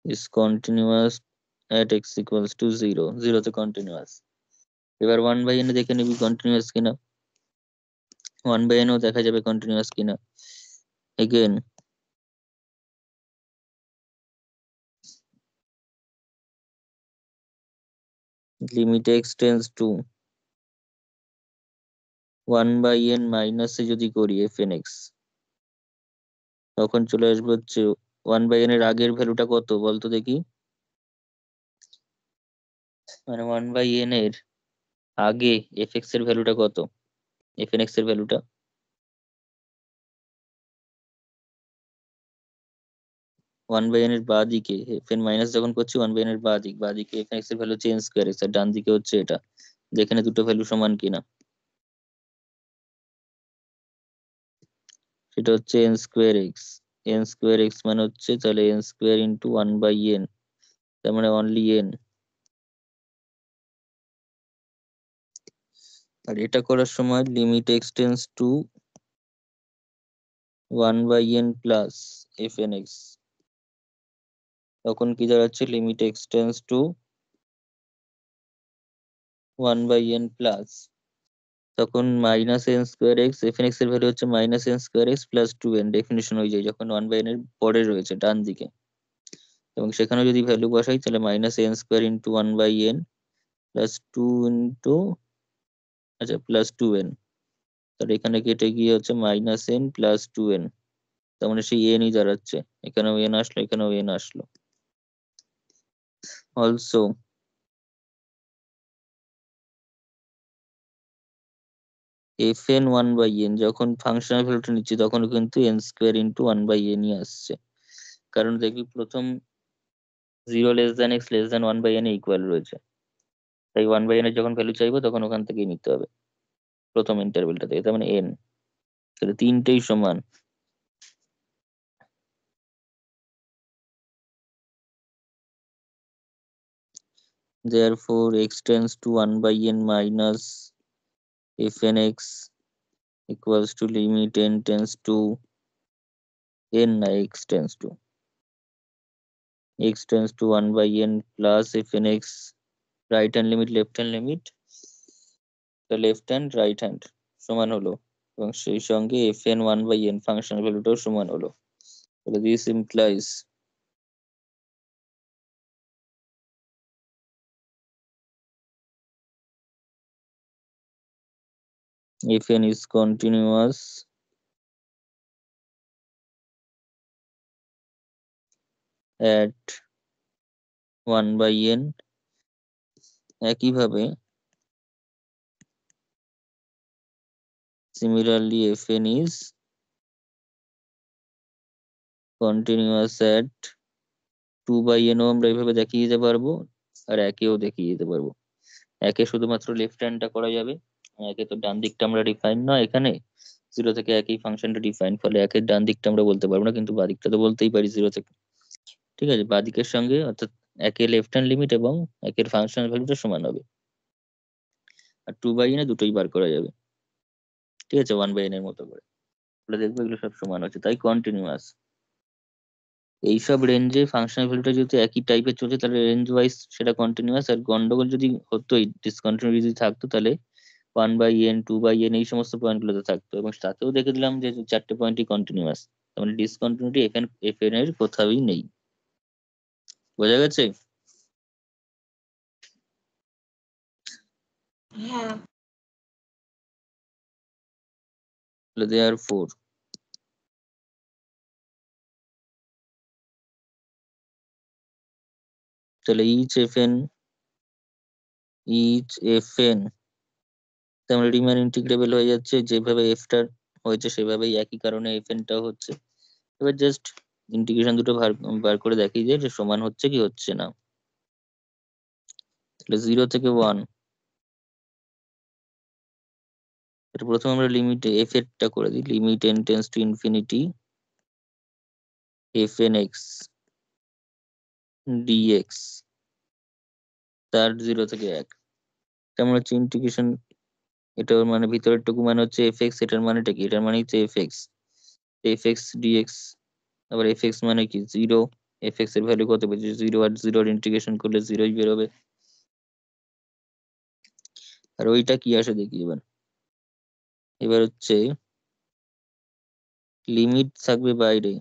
is continuous at x equals to 0, 0 তে কন্টিনিউয়াস। এবার 1/n এ দেখে নিবি কন্টিনিউয়াস কিনা, 1/n ও দেখা যাবে কন্টিনিউয়াস কিনা। Again limit x tends to 1/n মাইনাসে যদি করি fn x, তখন চলে আসবে হচ্ছে 1/n এর আগের ভ্যালুটা কত বলতো দেখি, মানে 1/n এর আগে fx এর ভ্যালুটা কত, fn x এর ভ্যালুটা 1/n এর বাঁ দিকে, fn মাইনাস যখন করছি 1/n এর বাঁ দিকে fn x এর ভ্যালু চেঞ্জ করে, আর ডান দিকে হচ্ছে এটা, যেখানে দুটো ভ্যালু সমান কিনা। সেটা হচ্ছে n square x, n square x মানে হচ্ছে তাহলে n স্কোয়ার ইন্টু 1/n, তার মানে অনলি n। আর এটা করার সময় limit x tends to 1/n plus fn x, তখন কি দাঁড়াচ্ছে limit x tends to 1/n plus, তখন minus n square X, fn x এর ভ্যালু হচ্ছে minus n square X plus 2n, definition হয়ে যায় যখন 1/n এর পরে রয়েছে ডান দিকে, এবং সেখানে যদি ভ্যালু বসাই তাহলে minus n square into 1/n plus 2 into, আচ্ছা প্লাস 2n, তাহলে এখানে কেটে গিয়ে হচ্ছে মাইনাস n প্লাস 2n, তার মানে সেই n ই দাঁড়াচ্ছে, এখানেও n আসলো এখানেও n আসলো। অলসো fn 1/n যখন ফাংশনাল ভ্যালুটা নিচ্ছি তখন কিন্তু n স্কোয়ার ইন্টু 1/n ই আসছে, কারণ দেখবি প্রথম 0 less than X less than 1/n এ ইকুয়াল রয়েছে, তাই 1/n এর যখন ভ্যালু চাইবো তখন ওখান থেকেই নিতে হবে প্রথম ইন্টারভেলটা থেকে, তার মানে n, তাহলে তিনটেই সমান। Therefore x tends to 1/n minus fn x equals to limit n tends to n, না x tends to 1/n plus fn x, right hand limit left hand limit, left hand right hand সমান হলো, এবং সেই সঙ্গে fn 1/n function ভ্যালুটাও সমান হলো। তাহলে this implies fn is continuous at 1/n, একইভাবে similarly fn is continuous at 2/n ও আমরা এইভাবে দেখিয়ে দিতে পারবো, আর একেও দেখিয়ে দিতে পারবো। একে শুধুমাত্র লেফট হ্যান্ডটা করা যাবে, একে তো ডান দিকটা আমরা ডিফাইন না এখানে, 0 থেকে একই ফাংশনটা ডিফাইন, ফলে একের ডান দিকটা আমরা বলতে পারবো না, কিন্তু বাঁ দিকটা তো বলতেই পারি 0 থেকে। ঠিক আছে, বাঁ দিকের সঙ্গে অর্থাৎ একের লেফট হ্যান্ড লিমিট এবং একের ফাংশনাল ভ্যালুটা সমান হবে, আর 2/n এ দুটোই বার করা যাবে। ঠিক আছে, 1/n এর মতো করে, তাহলে দেখবো এগুলো সব সমান হচ্ছে, তাই কন্টিনিউয়াস। এইসব রেঞ্জে ফাংশনাল ভ্যালুটা যদি একই টাইপের চলছে তাহলে রেঞ্জ ওয়াইজ সেটা কন্টিনিউয়াস, আর গন্ডগোল যদি হতো, ডিসকন্টিনিউটি যদি থাকতো তাহলে 1/n 2/n এই সমস্ত পয়েন্ট গুলোতে থাকতো, এবং তাতেও দেখে দিলাম যে চারটে পয়েন্টই কন্টিনিউয়াস, তার মানে ডিসকন্টিনিউটি এফএন এর কোথাওই নেই। বোঝা গেছে? হ্যাঁ। তাহলে দেয়ার ফোর তাহলে ইচ এফএন তাহলে রিমান ইন্টিগ্রেবল হয়ে যাচ্ছে, যেভাবে এফটা হয়েছে সেভাবেই একই কারণে এফএনটাও হচ্ছে। এবার জাস্ট ইন্টিগ্রেশন দুটো বার করে দেখিয়ে যে সমান হচ্ছে কি হচ্ছে না। তাহলে 0 থেকে 1 এটা প্রথমে আমরা লিমিট এফ এরটা করে দিই, limit n tends to infinity F N x D X তার 0 থেকে 1। এটা মানে হচ্ছে ইন্টিগ্রেশন, এটার মানে ভিতরের টুকু মানে হচ্ছে এফ এক্স, এটার মানেটা কি, এটার মানে হচ্ছে F X, F X D X. আবার এফ এক্স মানে কি 0, এফ এক্স এর ভ্যালু কত পেয়েছি 0, আর 0 ইন্টিগ্রেশন করলে 0ই বেরোবে। আর ওইটা কি আসে দেখি এবার। এবার হচ্ছে লিমিট থাকবে বাইরে,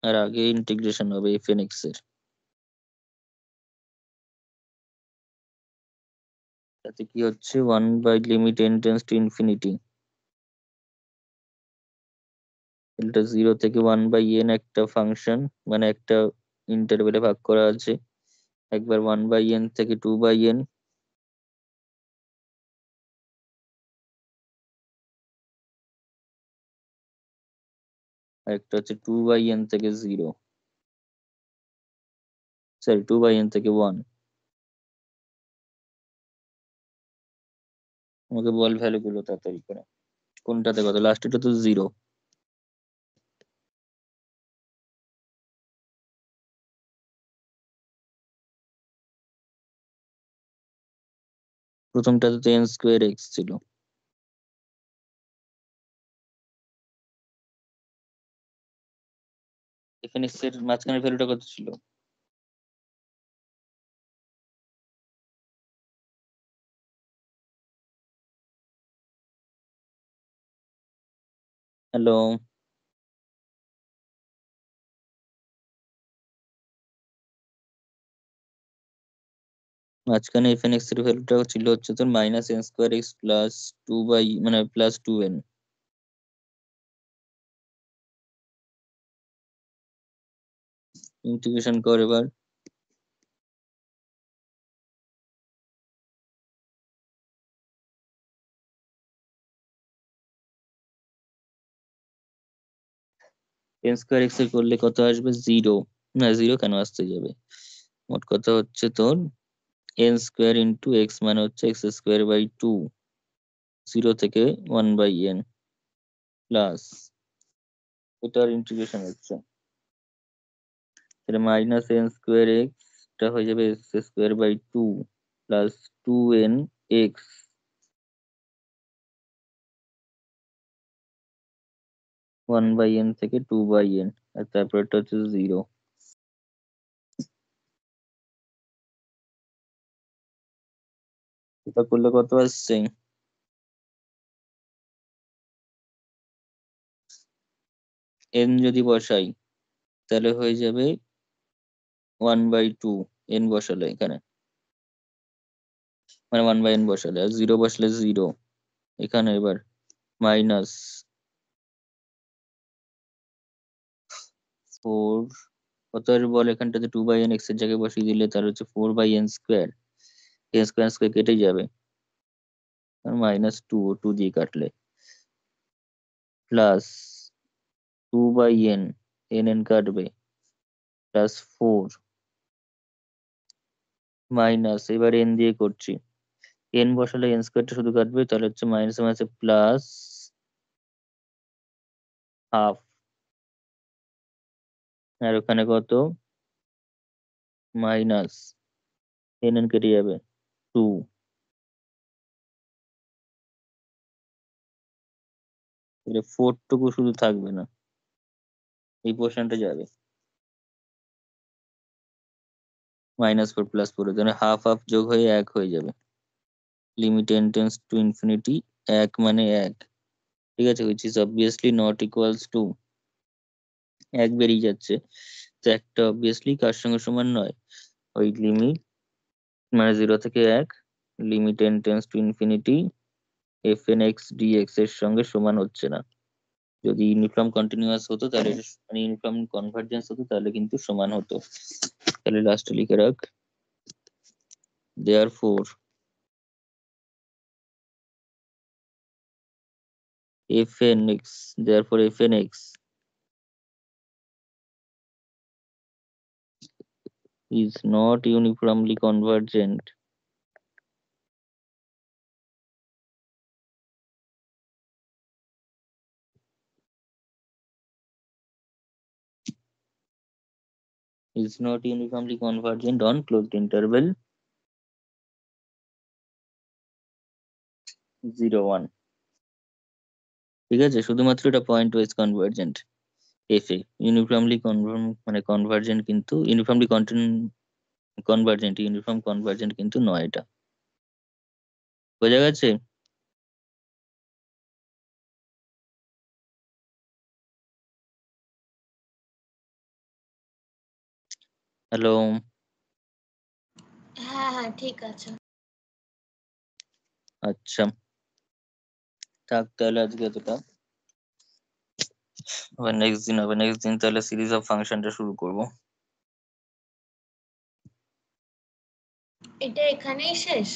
আর আগে ইন্টিগ্রেশন হবে এফ এন এক্স এর। তাতে কি হচ্ছে 1 by limit n tends to infinity, এটা 0 থেকে 1 বাই n একটা ফাংশন, মানে একটা ইন্টারভেলে ভাগ করা আছে। একবার 1 বাই n থেকে 2 বাই n, আর একটা হচ্ছে 2 বাই n থেকে 0, সরি 2 বাই n থেকে 1। আমাকে বল ভ্যালু গুলো তাড়াতাড়ি করে, কোনটাতে কত, লাস্টেটা তো 0। প্রথমটাতে তো n স্কোয়ার এক্স ছিল। এখানে x এর মাঝখানের ভ্যালুটা কত ছিল? হ্যালো, মাঝখানে এফ এন এক্স এর ভ্যালুটা ছিল হচ্ছে তোর minus n square X plus 2 by মানে প্লাস 2n। ইন্টিগ্রেশন কর এবার। n স্কোয়ার এক্স এর করলে কত আসবে 0, না 0 কেন আসতে যাবে, মোট কথা হচ্ছে তোর n স্কোয়ার ইন্টু এক্স মানে হচ্ছে এক্স স্কোয়ার বাই 2, 0 থেকে 1 বাই n প্লাস, এটার ইন্টিগ্রেশন হচ্ছে তাহলে মাইনাস n স্কোয়ার এক্স, এটা হয়ে যাবে x square by 2 plus 2n x 1 by n থেকে 2 বাই n, আর তারপর এটা হচ্ছে 0। এটা করলে কত আসছে, n যদি বসাই তাহলে হয়ে যাবে 1/2, n বসালে এখানে, মানে 1/n বসালে, আর 0 বসলে 0 এখানে। এবার মাইনাস 4, কত আর বল এখানটাতে 2/n x এর জায়গায় বসিয়ে দিলে তার হচ্ছে 4/n square, n square square কেটে যাবে, আর মাইনাস 2, 2 দিয়ে কাটলে প্লাস 2/n, n কাটবে প্লাস 4 মাইনাস, এবার n দিয়ে করছি, n বসালে n স্কোয়ারটা শুধু কাটবে, তাহলে হচ্ছে মাইনাস মাইনাসে প্লাস হাফ, আর ওখানে কত মাইনাস, n কেটে যাবে 2, 4 টুকু শুধু থাকবে না, এই পোর্শনটা যাবে -4 +4, এখানে হাফ হাফ যোগ হয়ে 1 হয়ে যাবে। Limit n tends to infinity 1 মানে 1, ঠিক আছে, which is obviously not equals to 1 বেরিয়ে যাচ্ছে, তো একটা অবভিয়াসলি কার সঙ্গে সমান নয়, ওই লিমিট মানে 0 থেকে 1 limit n tends to infinity F N x dx এর সঙ্গে সমান হচ্ছে না। যদি ইউনিফর্ম কন্টিনিউয়াস হতো তাহলে মানে ইউনিফর্ম কনভার্জেন্স হতো তাহলে কিন্তু সমান হতো। তাহলে লাস্টে লিখে রাখ, therefore fnx is not uniformly convergent is not uniformly convergent on closed interval 0 1. ঠিক আছে, শুধুমাত্র এটা পয়েন্ট ওয়াইজ কনভার্জেন্ট এফ এ। ইউনিফর্মলি মানে কনভার্জেন্ট কিন্তু ইউনিফর্মলি ইউনিফর্ম কনভার্জেন্ট কিন্তু নয় এটা। বোঝা গেছে? হ্যালো? হ্যাঁ হ্যাঁ ঠিক আছে। আচ্ছা, থাক তাহলে আজকে এতটা। আবার নেক্সট দিন তাহলে সিরিজ অফ ফাংশনটা শুরু করব। এটা এখানেই শেষ?